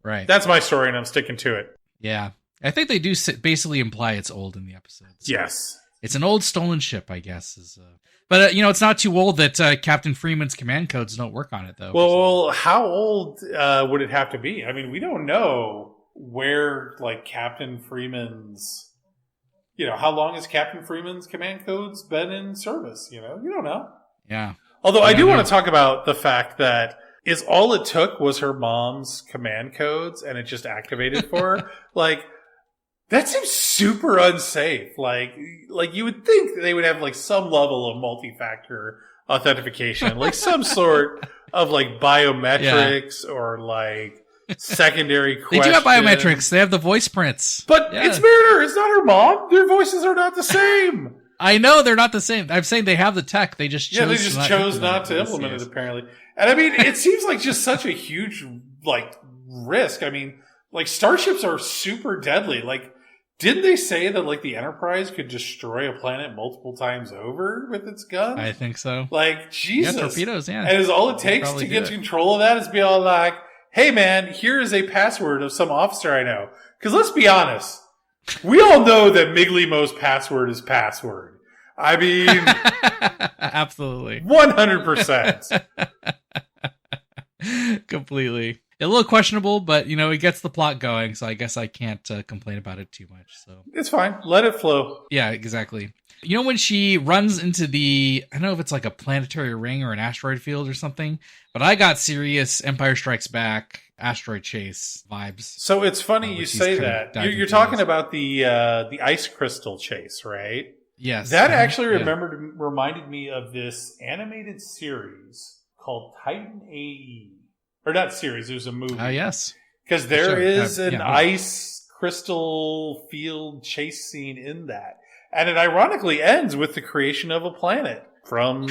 Right. That's my story, and I'm sticking to it. Yeah. I think they do basically imply it's old in the episodes. So. Yes. It's an old stolen ship, I guess. But it's not too old that Captain Freeman's command codes don't work on it, though. Well, how old would it have to be? I mean, we don't know where, like, Captain Freeman's... how long has Captain Freeman's command codes been in service? You don't know. Yeah. Although I do want to talk about the fact that all it took was her mom's command codes, and it just activated for her. Like... That seems super unsafe. Like you would think that they would have like some level of multi-factor authentication, like some sort of like biometrics or like secondary questions. They do have biometrics. They have the voice prints. But it's Mariner. It's not her mom. Their voices are not the same. I know they're not the same. I'm saying they have the tech. They just chose not to implement it apparently. And I mean, it seems like just such a huge like risk. I mean, like starships are super deadly. Like, didn't they say that like the Enterprise could destroy a planet multiple times over with its guns? I think so. Like, Jesus. Yeah, torpedoes, yeah. And is all it takes to get control of that is be all like, hey man, here is a password of some officer I know. Because let's be honest, we all know that Miglimo's password is password. I mean... Absolutely. 100%. Completely. A little questionable, but it gets the plot going, so I guess I can't complain about it too much. So it's fine. Let it flow. Yeah, exactly. When she runs into I don't know if it's like a planetary ring or an asteroid field or something, but I got serious Empire Strikes Back asteroid chase vibes. So it's funny you say that. You're talking about the ice crystal chase, right? Yes. That actually reminded me of this animated series called Titan AE. Or not series, there's a movie. Yes. Because there is an ice crystal field chase scene in that. And it ironically ends with the creation of a planet from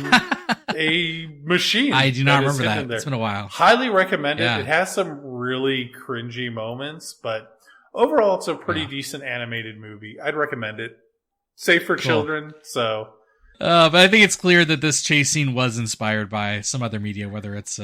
a machine. I do not remember that. It's been a while. Highly recommend it. It has some really cringy moments, but overall it's a pretty decent animated movie. I'd recommend it. Safe for children, so... but I think it's clear that this chase scene was inspired by some other media, whether it's...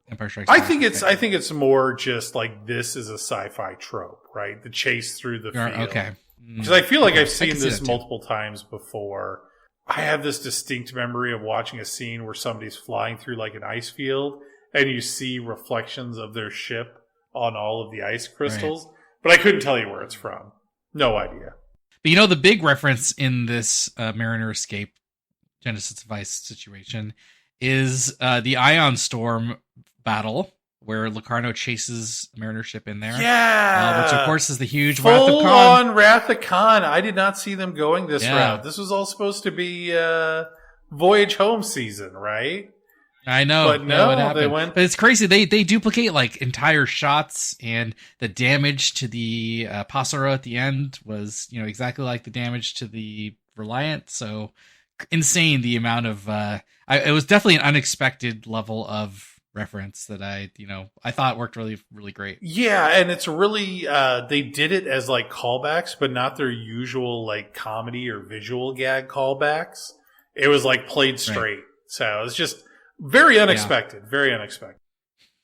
Empire Strikes Back. I think it's more just like this is a sci-fi trope, right? The chase through the field. Okay. Because I feel like I've seen this multiple times before. I have this distinct memory of watching a scene where somebody's flying through like an ice field and you see reflections of their ship on all of the ice crystals. Right. But I couldn't tell you where it's from. No idea. But the big reference in this Mariner Escape Genesis Device situation is the Ion Storm battle where Locarno chases Mariner ship in there. Yeah. Which, of course, is the huge Full on Wrath of Khan. I did not see them going this route. This was all supposed to be Voyage Home season, right? I know. But no, what happened. they went. But it's crazy. They duplicate like entire shots, and the damage to the Passero at the end was, exactly like the damage to the Reliant. So insane the amount of. It was definitely an unexpected level of reference that I thought worked really, really great. Yeah, and it's really they did it as like callbacks, but not their usual like comedy or visual gag callbacks. It was like played straight. Right. So it's just very unexpected. Yeah. Very unexpected.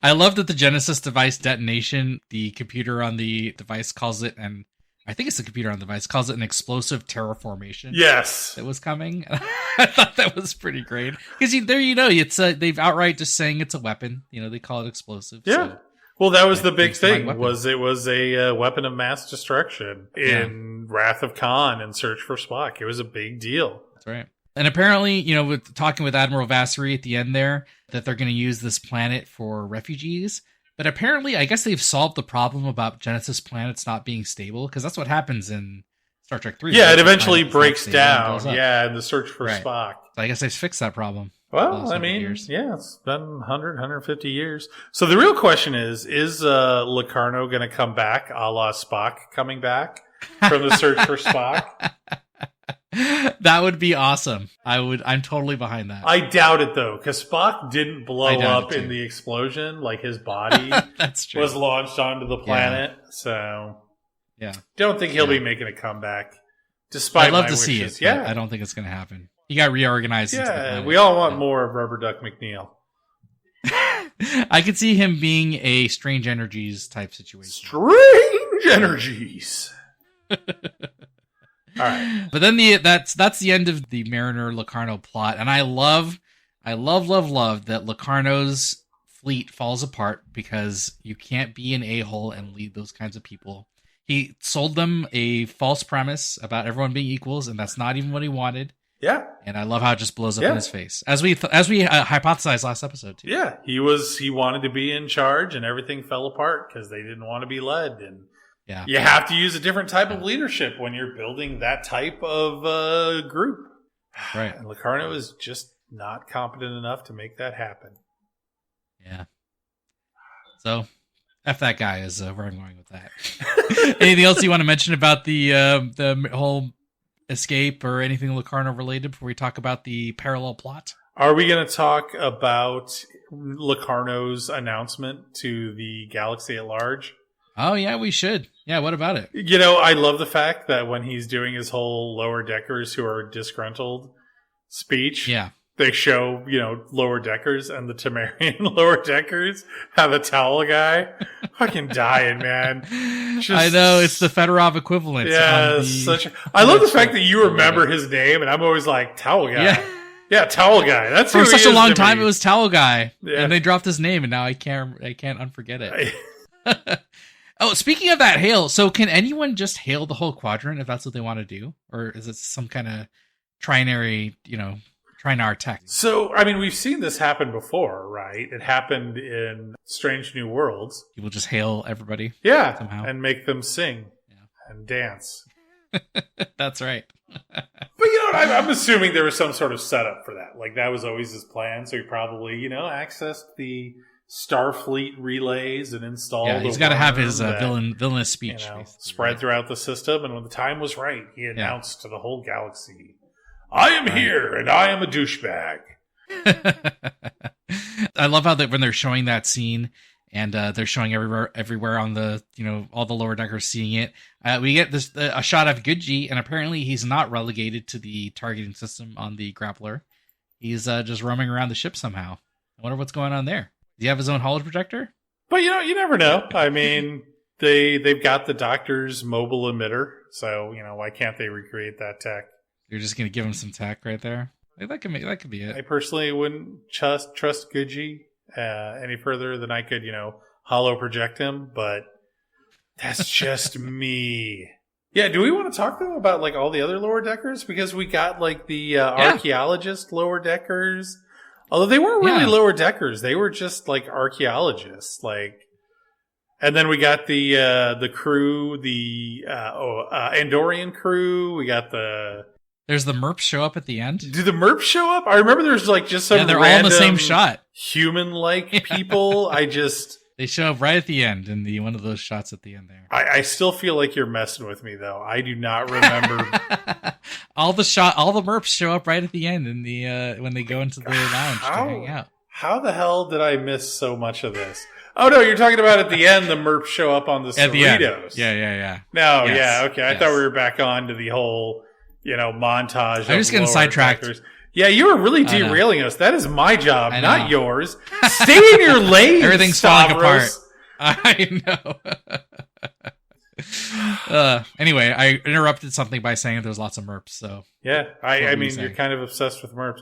I love that the Genesis device detonation, the computer on the device calls it, and I think it's the computer on the device, calls it an explosive terraformation. Yes. That was coming. I thought that was pretty great. Because it's they've outright just saying it's a weapon. They call it explosive. Yeah. So, well, that was the big thing, it was a weapon of mass destruction in Wrath of Khan and Search for Spock. It was a big deal. That's right. And apparently, with talking with Admiral Vassery at the end there, that they're going to use this planet for refugees. But apparently, I guess they've solved the problem about Genesis planets not being stable, because that's what happens in Star Trek 3. Yeah, it eventually breaks down. Yeah, in the Search for Spock. So I guess they've fixed that problem. Well, yeah, it's been 100, 150 years. So the real question is Locarno going to come back, a la Spock coming back from the Search for Spock? That would be awesome. I'm totally behind that. I doubt it though, because Spock didn't blow up in the explosion. Like his body That's true. was launched onto the planet. Yeah. So don't think he'll be making a combak. Despite I'd love my to wishes. see it. Yeah, I don't think it's going to happen. He got reorganized. Yeah, we all want more of Rubber Duck McNeil. I could see him being a Strange Energies type situation. Strange Energies. All right. But then that's the end of the Mariner Locarno plot, and I love that Locarno's fleet falls apart because you can't be an a-hole and lead those kinds of people. He sold them a false premise about everyone being equals, and that's not even what he wanted. Yeah. And I love how it just blows up in his face, as we hypothesized last episode too. Yeah, he wanted to be in charge, and everything fell apart because they didn't want to be led. And you have to use a different type of leadership when you're building that type of group. Right. And Locarno is just not competent enough to make that happen. Yeah. So, F that guy is where I'm going with that. Anything else you want to mention about the whole escape or anything Locarno related before we talk about the parallel plot? Are we going to talk about Locarno's announcement to the galaxy at large? Oh, yeah, we should. Yeah, what about it? I love the fact that when he's doing his whole lower deckers who are disgruntled speech, they show, lower deckers, and the Temerian lower deckers have a towel guy. Fucking dying, man. I know, it's the Fedorov equivalent. Yeah, I love the fact that you remember his name, and I'm always like, towel guy. Yeah, towel guy. That's for such a long time. It was towel guy, and they dropped his name, and now I can't unforget it. Oh, speaking of that hail, so can anyone just hail the whole quadrant if that's what they want to do? Or is it some kind of trinary, trinar tech? So, we've seen this happen before, right? It happened in Strange New Worlds. People just hail everybody. Yeah, somehow. And make them sing and dance. That's right. But, I'm assuming there was some sort of setup for that. Like, that was always his plan. So he probably, accessed the Starfleet relays and installed. Yeah, he's got to have his villainous speech spread throughout the system. And when the time was right, he announced to the whole galaxy, "I am here, and I am a douchebag." I love how when they're showing that scene, and they're showing everywhere on the all the lower deckers seeing it. We get a shot of Gudji, and apparently he's not relegated to the targeting system on the grappler. He's just roaming around the ship somehow. I wonder what's going on there. Does he have his own holo projector? But you never know. They've got the Doctor's mobile emitter, so why can't they recreate that tech? You're just gonna give him some tech right there. That could be it. I personally wouldn't trust Gudji any further than I could, holo project him, but that's just me. Yeah, do we want to talk though about all the other lower deckers? Because we got the archaeologist lower deckers. Although they weren't really lower deckers, they were just archaeologists. And then we got the crew, the Andorian crew. We got the There's the merps show up at the end. Do the merps show up? I remember there's like just some they're all in the same shot. Human-like people. They show up right at the end in one of those shots at the end there. I still feel like you're messing with me though. I do not remember. all the merps show up right at the end in the when they go into the lounge to hang out. How the hell did I miss so much of this? Oh no, you're talking about at the end the merps show up on the Cerritos. Yeah. No, yes. Yeah, okay. I thought we were back on to the whole, montage. I'm just getting sidetracked. Factors. Yeah, you were really derailing us. That is my job, not yours. Stay in your lane. Everything's falling apart. I know. Anyway, I interrupted something by saying there's lots of merps. So yeah, I mean, you're kind of obsessed with merps.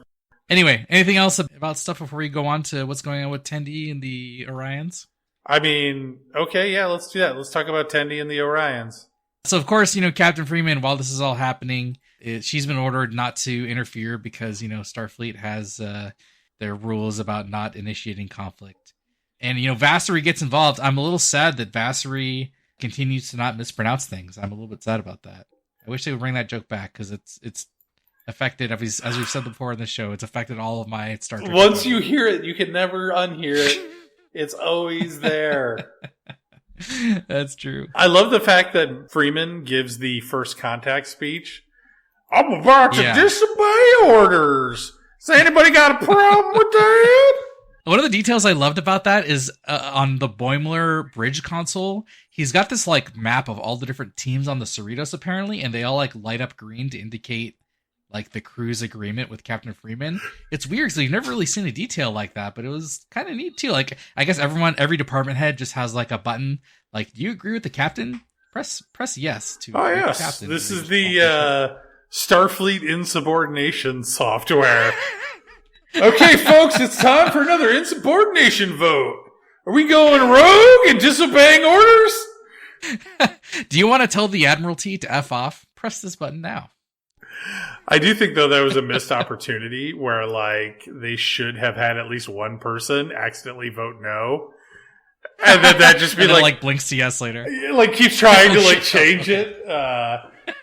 Anyway, anything else about stuff before we go on to what's going on with Tendi and the Orions? I mean, okay, yeah, let's do that. Let's talk about Tendi and the Orions. So, of course, Captain Freeman, while this is all happening, she's been ordered not to interfere because, Starfleet has their rules about not initiating conflict. And, Vassery gets involved. I'm a little sad that Vassery continues to not mispronounce things. I'm a little bit sad about that. I wish they would bring that joke back because it's affected, as we've said before in the show, it's affected all of my Star Trek. Once you hear it, you can never unhear it. It's always there. That's true. I love the fact that Freeman gives the first contact speech. I'm about to disobey orders. Has anybody got a problem with that? One of the details I loved about that is on the Boimler bridge console, he's got this map of all the different teams on the Cerritos apparently, and they all light up green to indicate the crew's agreement with Captain Freeman. It's weird because you've never really seen a detail like that, but it was kind of neat too. I guess every department head just has a button. Do you agree with the captain? Press yes to. Oh yes, the captain. This is the Starfleet insubordination software. Okay, folks, it's time for another insubordination vote. Are we going rogue and disobeying orders? Do you want to tell the Admiralty to F off? Press this button now. I do think, though, that was a missed opportunity where, they should have had at least one person accidentally vote no. And then that just be blinks to yes later. Keeps trying to, change it.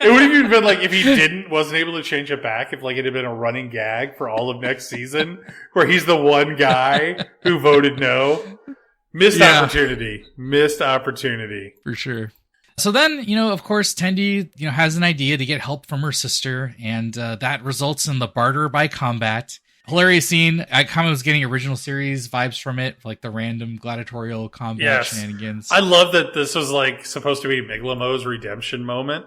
It would have even been, if he wasn't able to change it back, if, it had been a running gag for all of next season, where he's the one guy who voted no. Missed opportunity. Missed opportunity. For sure. So then, of course, Tendi, has an idea to get help from her sister, and that results in the barter by combat. Hilarious scene. I kind of was getting original series vibes from it, the random gladiatorial combat shenanigans. I love that this was supposed to be Miglemo's redemption moment.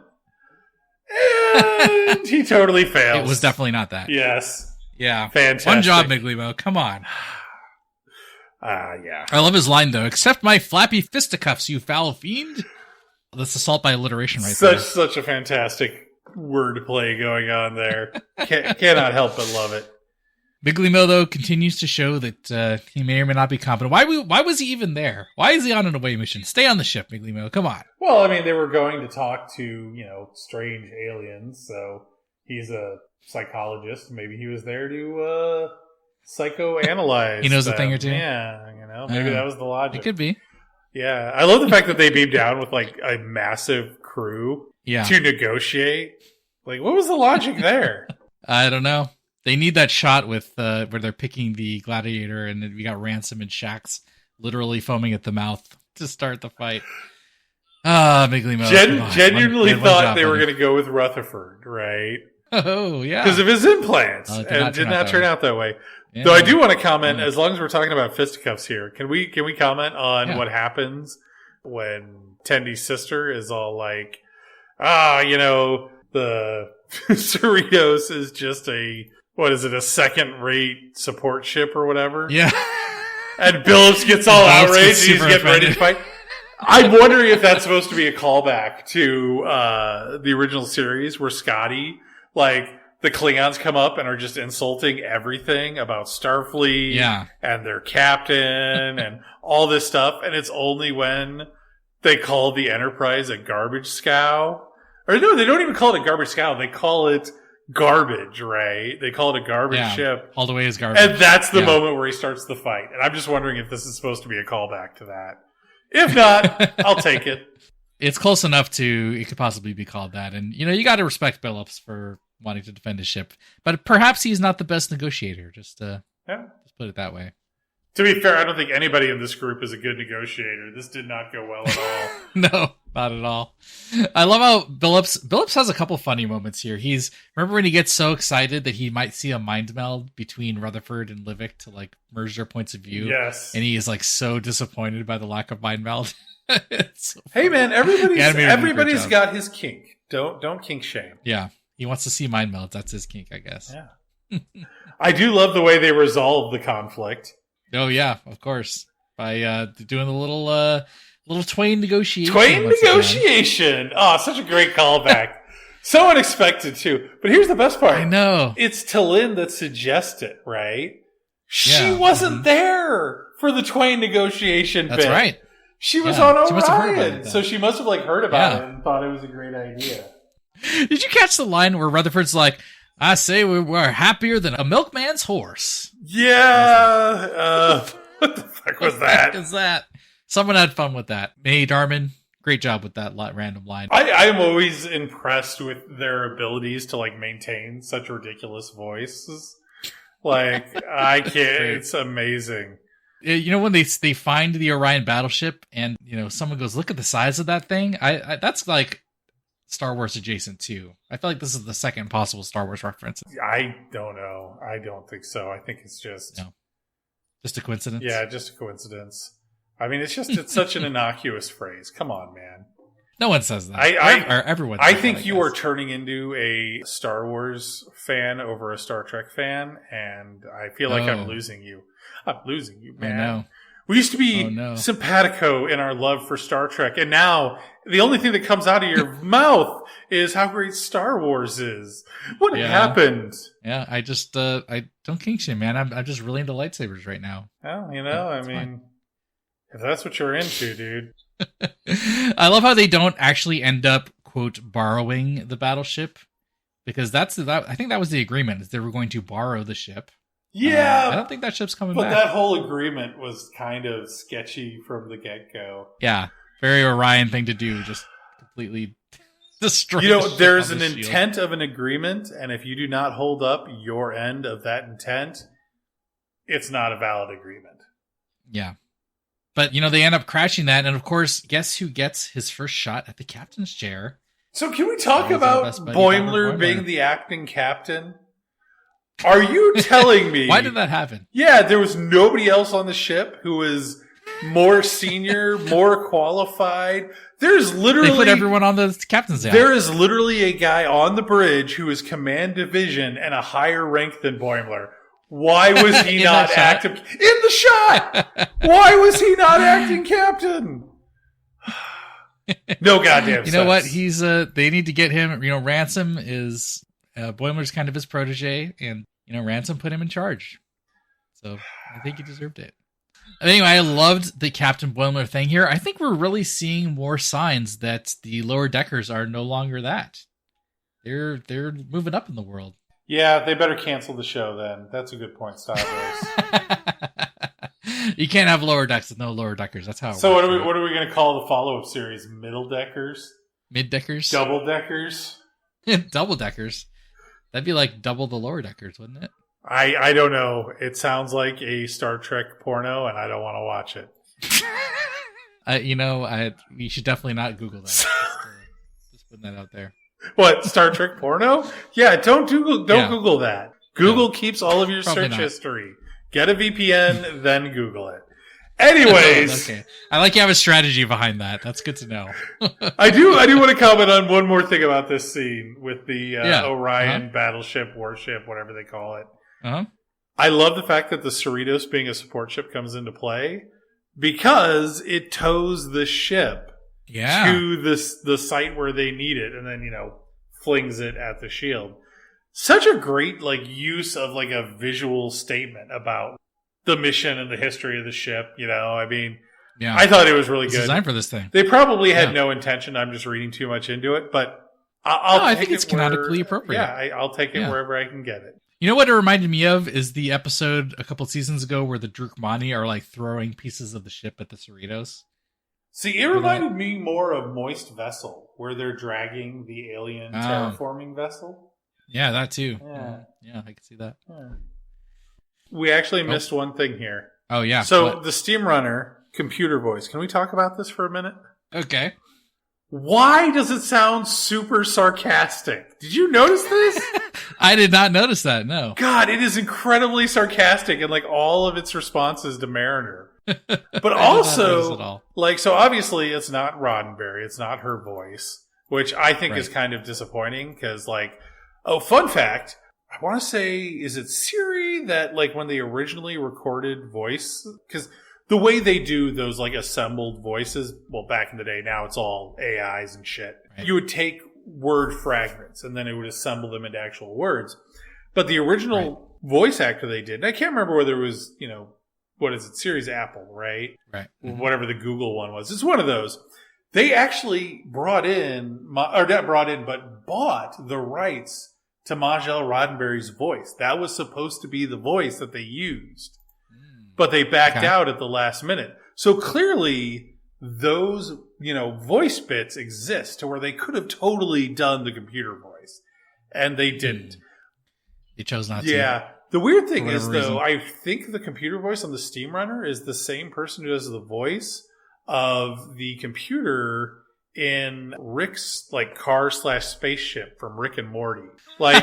And he totally fails. It was definitely not that. Yes. Yeah. Fantastic. One job, Miglemo. Come on. Yeah. I love his line, though. Accept my flappy fisticuffs, you foul fiend. That's assault by alliteration there. Such a fantastic wordplay going on there. Cannot help but love it. Miglemo, though, continues to show that he may or may not be competent. Why was he even there? Why is he on an away mission? Stay on the ship, Miglemo. Come on. Well, I mean, they were going to talk to, strange aliens, so he's a psychologist. Maybe he was there to psychoanalyze. He knows them. a thing or two? Yeah, maybe that was the logic. It could be. Yeah, I love the fact that they beamed down with a massive crew to negotiate. What was the logic there? I don't know. They need that shot with where they're picking the gladiator, and then we got Ransom and Shax literally foaming at the mouth to start the fight. Miglemo. Genuinely thought they were going to go with Rutherford, right? Oh, yeah. Because of his implants. And it did not turn out that way. Yeah. Though I do want to comment, as long as we're talking about fisticuffs here, can we comment on what happens when Tendi's sister is all the Cerritos is just a second-rate support ship or whatever? Yeah. And Billups gets all outraged and he's getting ready to fight. I'm wondering if that's supposed to be a callback to the original series where Scotty, the Klingons come up and are just insulting everything about Starfleet and their captain and all this stuff. And it's only when they call the Enterprise a garbage scow. Or no, they don't even call it a garbage scow. They call it garbage, right? They call it a garbage ship. All the way is garbage. And that's the moment where he starts the fight. And I'm just wondering if this is supposed to be a callback to that. If not, I'll take it. It's close enough to it could possibly be called that. And, you got to respect Billups for wanting to defend his ship. But perhaps he's not the best negotiator. Just put it that way. To be fair, I don't think anybody in this group is a good negotiator. This did not go well at all. No, not at all. I love how Billups has a couple funny moments here. Remember when he gets so excited that he might see a mind meld between Rutherford and Livik to like merge their points of view. Yes. And he is like so disappointed by the lack of mind meld. So hey man, everybody's got his kink. Don't kink shame. Yeah. He wants to see mind melds. That's his kink, I guess. Yeah. I do love the way they resolve the conflict. Oh yeah, of course. By doing the little Twain negotiation. Twain negotiation. Oh, such a great callback. So unexpected too. But here's the best part. I know. It's T'Lyn that suggests it, right? She wasn't there for the Twain negotiation bit. That's right. She was on Orion. So she must have like heard about it and thought it was a great idea. Did you catch the line where Rutherford's like, I say we're happier than a milkman's horse? Yeah. What the fuck was that? What is that? Someone had fun with that. Hey, Darman, great job with that random line. I'm always impressed with their abilities to like maintain such ridiculous voices. Like, I can't. It's amazing. You know, when they find the Orion battleship and, you know, someone goes, look at the size of that thing. I that's like Star Wars adjacent too. I feel like this is the second possible Star Wars reference. I don't know. I don't think so. I think it's just a coincidence. Yeah, just a coincidence. I mean, it's such an innocuous phrase. Come on, man. No one says that. Everyone. I think you are turning into a Star Wars fan over a Star Trek fan, and I feel like I'm losing you. I'm losing you, man. I know. We used to be simpatico in our love for Star Trek, and now the only thing that comes out of your mouth is how great Star Wars is. What happened? Yeah, I just I don't kink shame, man. I'm just really into lightsabers right now. Well, you know, I mean, fine. If that's what you're into, dude. I love how they don't actually end up, quote, borrowing the battleship, because I think that was the agreement, is they were going to borrow the ship. Yeah. I don't think that ship's coming back. But that whole agreement was kind of sketchy from the get-go. Yeah. Very Orion thing to do, just completely destroy. You know, there's an intent of an agreement, and if you do not hold up your end of that intent, it's not a valid agreement. Yeah. But, you know, they end up crashing that, and of course, guess who gets his first shot at the captain's chair? So can we talk about Boimler being the acting captain? Are you telling me... Why did that happen? Yeah, there was nobody else on the ship who was more senior, more qualified. There's literally... They put everyone on the captain's deck. There is literally a guy on the bridge who is command division and a higher rank than Boimler. Why was he not acting... In the shot! Why was he not acting captain? No goddamn You know what? He's they need to get him... You know, Ransom is... Boimler's kind of his protege, and, you know, Ransom put him in charge. So I think he deserved it. Anyway, I loved the Captain Boimler thing here. I think we're really seeing more signs that the lower deckers are no longer that. They're moving up in the world. Yeah, they better cancel the show then. That's a good point, Stavros. You can't have lower decks with no lower deckers. That's how it works. So what are we going to call the follow-up series? Middle deckers? Mid-deckers? Double deckers? Double deckers. That'd be like double the lower deckers, wouldn't it? I don't know. It sounds like a Star Trek porno, and I don't want to watch it. You should definitely not Google that. Just putting that out there. What, Star Trek porno? Yeah, don't Google that. Google keeps all of your search history. Get a VPN, then Google it. Anyways. Okay. I like you have a strategy behind that. That's good to know. I do want to comment on one more thing about this scene with the Orion battleship, warship, whatever they call it. I love the fact that the Cerritos being a support ship comes into play because it tows the ship to the site where they need it and then, you know, flings it at the shield. Such a great use of a visual statement about the mission and the history of the ship, you know. I mean, I thought it was really good. Designed for this thing. They probably had no intention. I'm just reading too much into it, but I think it's canonically appropriate. Yeah, I'll take it wherever I can get it. You know what it reminded me of is the episode a couple seasons ago where the Drukmani are throwing pieces of the ship at the Cerritos. See, it reminded me more of Moist Vessel, where they're dragging the alien terraforming vessel. Yeah, that too. Yeah. Yeah, I can see that. Yeah. We actually missed one thing here. Oh, yeah. So the Steamrunner computer voice. Can we talk about this for a minute? Okay. Why does it sound super sarcastic? Did you notice this? I did not notice that, no. God, it is incredibly sarcastic in like all of its responses to Mariner. But also, like, so obviously it's not Roddenberry. It's not her voice, which I think is kind of disappointing because, like, oh, fun fact. I want to say, is it Siri that, like, when they originally recorded voice, because the way they do those, like, assembled voices, well, back in the day, now it's all AIs and shit. Right. You would take word fragments and then it would assemble them into actual words. But the original voice actor they did, and I can't remember whether it was, you know, what is it, Siri's Apple, right? Right. Mm-hmm. Whatever the Google one was. It's one of those. They actually bought the rights to Majel Roddenberry's voice. That was supposed to be the voice that they used. But they backed out at the last minute. So clearly those, you know, voice bits exist to where they could have totally done the computer voice. And they didn't. They chose not to. Yeah. The weird thing is, though, I think the computer voice on the Steamrunner is the same person who does the voice of the computer in Rick's, like, car/spaceship from Rick and Morty. Like,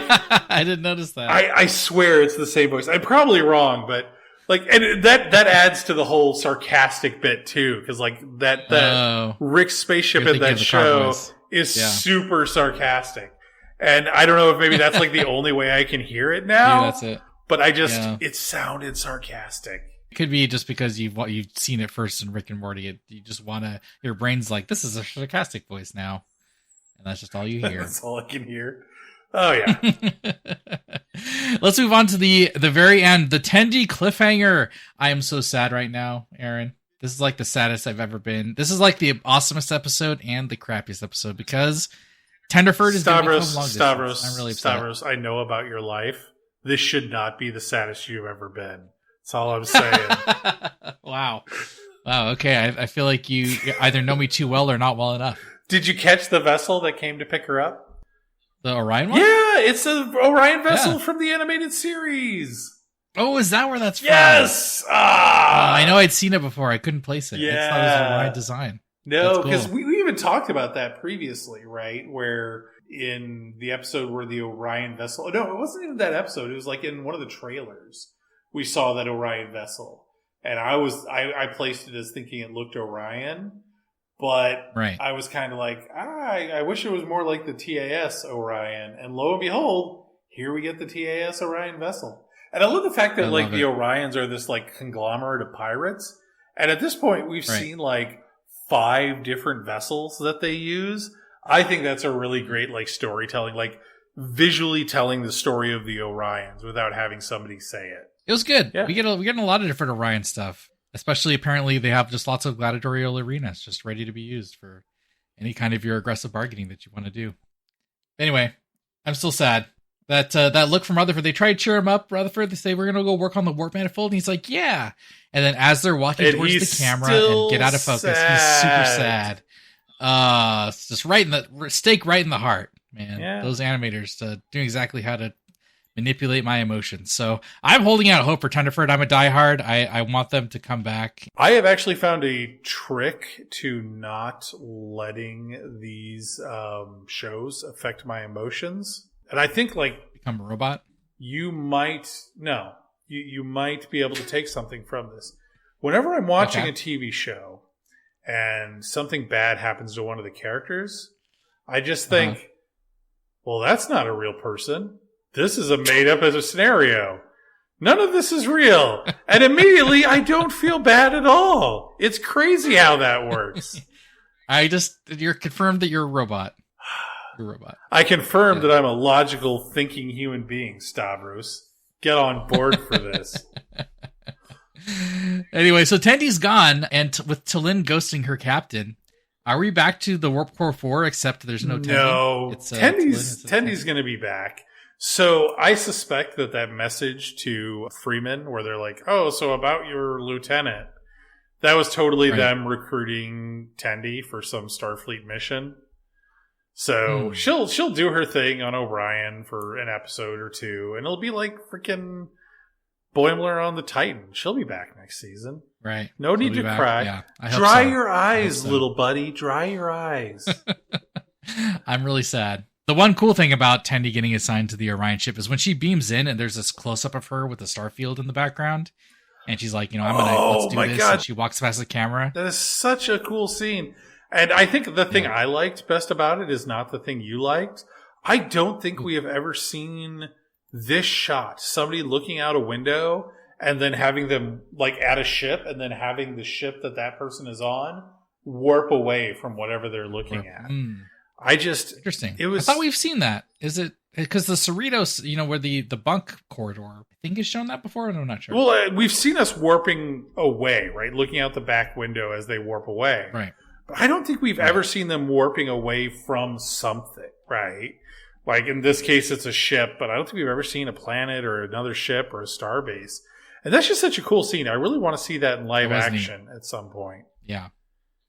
I didn't notice that. I swear it's the same voice. I'm probably wrong, but like, and that adds to the whole sarcastic bit too, because like that Rick's spaceship in that show is super sarcastic, and I don't know if maybe that's like the only way I can hear it now. Yeah, that's it. But I just it sounded sarcastic. It could be just because you've seen it first in Rick and Morty. You just want to. Your brain's like, this is a sarcastic voice now, and that's just all you hear. That's all I can hear. Oh yeah. Let's move on to the very end, the Tendi cliffhanger. I am so sad right now, Aaron. This is like the saddest I've ever been. This is like the awesomest episode and the crappiest episode because Tenderford is going to become long distance. I'm really upset. Stavros, I know about your life. This should not be the saddest you've ever been. That's all I'm saying. Wow. Okay. I feel like you either know me too well or not well enough. Did you catch the vessel that came to pick her up? The Orion one? Yeah, it's an Orion vessel from the animated series. Oh, is that where that's from? Yes! I know I'd seen it before. I couldn't place it. Yeah. I thought it was an Orion design. No, because we even talked about that previously, right? Where in the episode where the Orion vessel... No, it wasn't even that episode. It was like in one of the trailers. We saw that Orion vessel. And I placed it as thinking it looked Orion. But I was kind of like, I wish it was more like the TAS Orion. And lo and behold, here we get the TAS Orion vessel. And I love the fact that like the Orions are this like conglomerate of pirates. And at this point, we've seen like 5 different vessels that they use. I think that's a really great like storytelling, like visually telling the story of the Orions without having somebody say it. It was good. Yeah. We get a lot of different Orion stuff. Especially, apparently, they have just lots of gladiatorial arenas just ready to be used for any kind of your aggressive bargaining that you want to do. Anyway, I'm still sad. That look from Rutherford, they try to cheer him up. Rutherford, they say, we're going to go work on the warp manifold. And he's like, yeah. And then as they're walking towards the camera and get out of focus, he's super sad. It's just stake right in the heart, man. Yeah. Those animators doing exactly how to manipulate my emotions. So I'm holding out hope for Tenderford. I'm a diehard. I want them to come back. I have actually found a trick to not letting these shows affect my emotions. And I think like become a robot. You might be able to take something from this. Whenever I'm watching a TV show and something bad happens to one of the characters, I just think, well, that's not a real person. This is a made-up as a scenario. None of this is real. And immediately, I don't feel bad at all. It's crazy how that works. You're confirmed that you're a robot. You're a robot. I confirm that I'm a logical, thinking human being, Stavros. Get on board for this. Anyway, so Tendi's gone, and with T'Lyn ghosting her captain, are we back to the Warp Core 4, except there's no Tendi? No. Tendi's going to be back. So I suspect that message to Freeman where they're like, oh, so about your lieutenant, that was totally them recruiting Tendi for some Starfleet mission. So she'll do her thing on Orion for an episode or two, and it'll be like freaking Boimler on the Titan. She'll be back next season. Right. No need to cry. Yeah, Dry your eyes, little buddy. Dry your eyes. I'm really sad. The one cool thing about Tendi getting assigned to the Orion ship is when she beams in and there's this close-up of her with the starfield in the background. And she's like, let's do this. God. And she walks past the camera. That is such a cool scene. And I think the thing I liked best about it is not the thing you liked. I don't think we have ever seen this shot. Somebody looking out a window and then having them like at a ship and then having the ship that person is on warp away from whatever they're looking at. Interesting. I thought we've seen that. Is it because the Cerritos, where the bunk corridor, I think has shown that before, and I'm not sure. Well, we've seen us warping away, right? Looking out the back window as they warp away. Right. But I don't think we've ever seen them warping away from something, right? Like in this case, it's a ship, but I don't think we've ever seen a planet or another ship or a starbase. And that's just such a cool scene. I really want to see that in live action at some point. Yeah.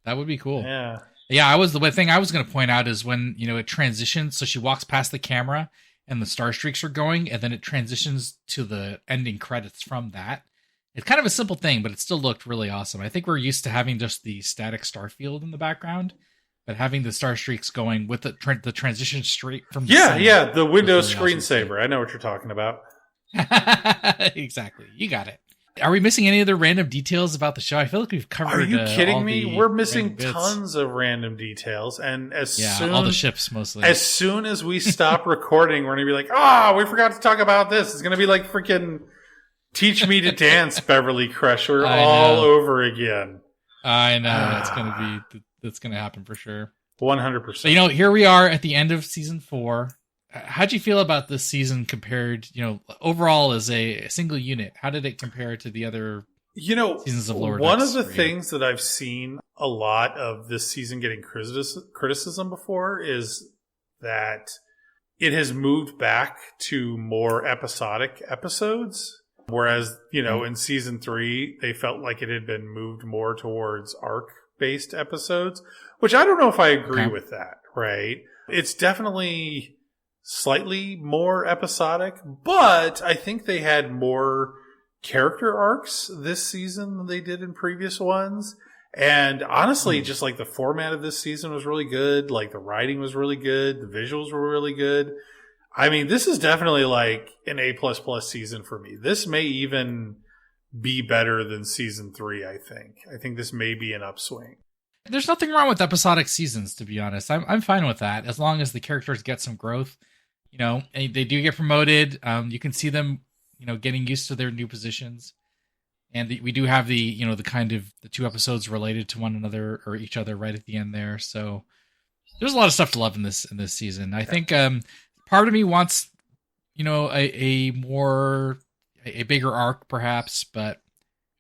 That would be cool. Yeah. Yeah, the thing I was going to point out is when, it transitions. So she walks past the camera and the star streaks are going, and then it transitions to the ending credits from that. It's kind of a simple thing, but it still looked really awesome. I think we're used to having just the static starfield in the background, but having the star streaks going with the transition straight from the sun the Windows really screensaver. Awesome. I know what you're talking about. Exactly. You got it. Are we missing any other random details about the show? I feel like we've covered. Are you kidding me? We're missing tons of random details, and all the ships mostly. As soon as we stop recording, we're gonna be like, we forgot to talk about this. It's gonna be like freaking Teach Me to Dance, Beverly Crusher, all over again. I know that's gonna happen for sure. 100%. Here we are at the end of season 4. How'd you feel about this season compared, overall as a single unit? How did it compare to the other seasons of Lower Dorks? One of the things that I've seen a lot of this season getting criticism before is that it has moved back to more episodic episodes. Whereas, in season 3, they felt like it had been moved more towards arc-based episodes, which I don't know if I agree with that, right? It's definitely slightly more episodic, but I think they had more character arcs this season than they did in previous ones. And honestly, just like the format of this season was really good. Like the writing was really good. The visuals were really good. I mean, this is definitely like an A++ season for me. This may even be better than season 3, I think. I think this may be an upswing. There's nothing wrong with episodic seasons, to be honest. I'm fine with that, as long as the characters get some growth. And they do get promoted. You can see them, getting used to their new positions. And we do have the kind of the 2 episodes related to one another or each other right at the end there. So there's a lot of stuff to love in this season. I think part of me wants, a bigger arc perhaps, but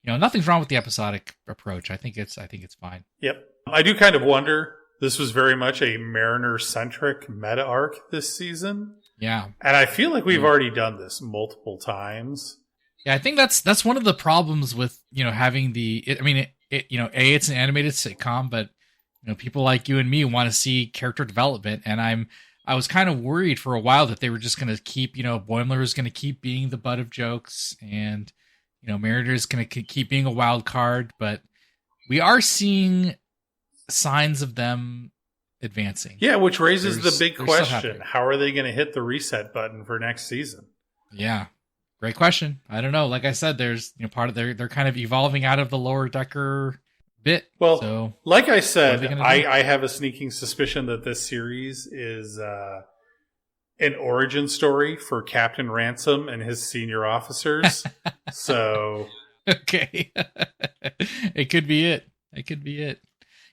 nothing's wrong with the episodic approach. I think it's fine. Yep. I do kind of wonder. This was very much a Mariner-centric meta arc this season. Yeah. And I feel like we've already done this multiple times. Yeah, I think that's one of the problems with, having it's an animated sitcom, but, people like you and me want to see character development. And I was kind of worried for a while that they were just going to keep, Boimler is going to keep being the butt of jokes and, Mariner is going to keep being a wild card, but we are seeing signs of them advancing. Yeah, which raises the big question. How are they going to hit the reset button for next season? Yeah. Great question. I don't know. Like I said, there's part of they're kind of evolving out of the lower decker bit. Well, so like I said, I have a sneaking suspicion that this series is an origin story for Captain Ransom and his senior officers. So okay. It could be it. It could be it.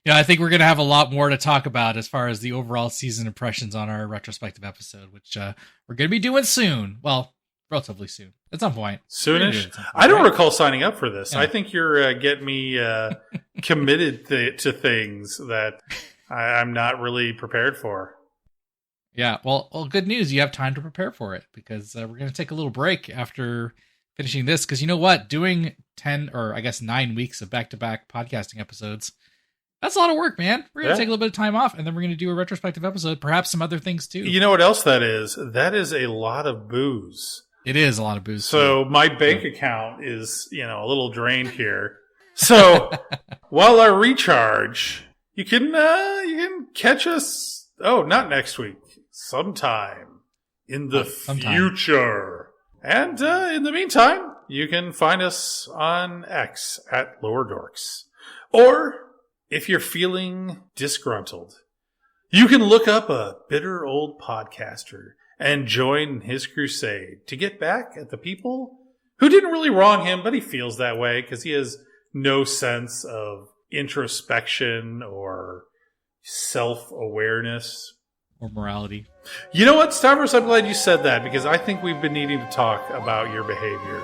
I think we're going to have a lot more to talk about as far as the overall season impressions on our retrospective episode, which we're going to be doing soon. Well, relatively soon. At some point. Soonish? I don't recall signing up for this. Yeah. I think you're getting me committed to things that I'm not really prepared for. Yeah, well, good news. You have time to prepare for it because we're going to take a little break after finishing this. Because you know what? Doing 10 or I guess 9 weeks of back-to-back podcasting episodes That's a lot of work, man. We're going to take a little bit of time off, and then we're going to do a retrospective episode, perhaps some other things too. You know what else that is? That is a lot of booze. It is a lot of booze. So my bank account is, a little drained here. So while I recharge, you can catch us. Oh, not next week. Sometime in the future. And in the meantime, you can find us on X at Lower Dorks. Or if you're feeling disgruntled, you can look up a bitter old podcaster and join his crusade to get back at the people who didn't really wrong him, but he feels that way because he has no sense of introspection or self-awareness. Or morality. You know what, Stavros? I'm glad you said that because I think we've been needing to talk about your behavior.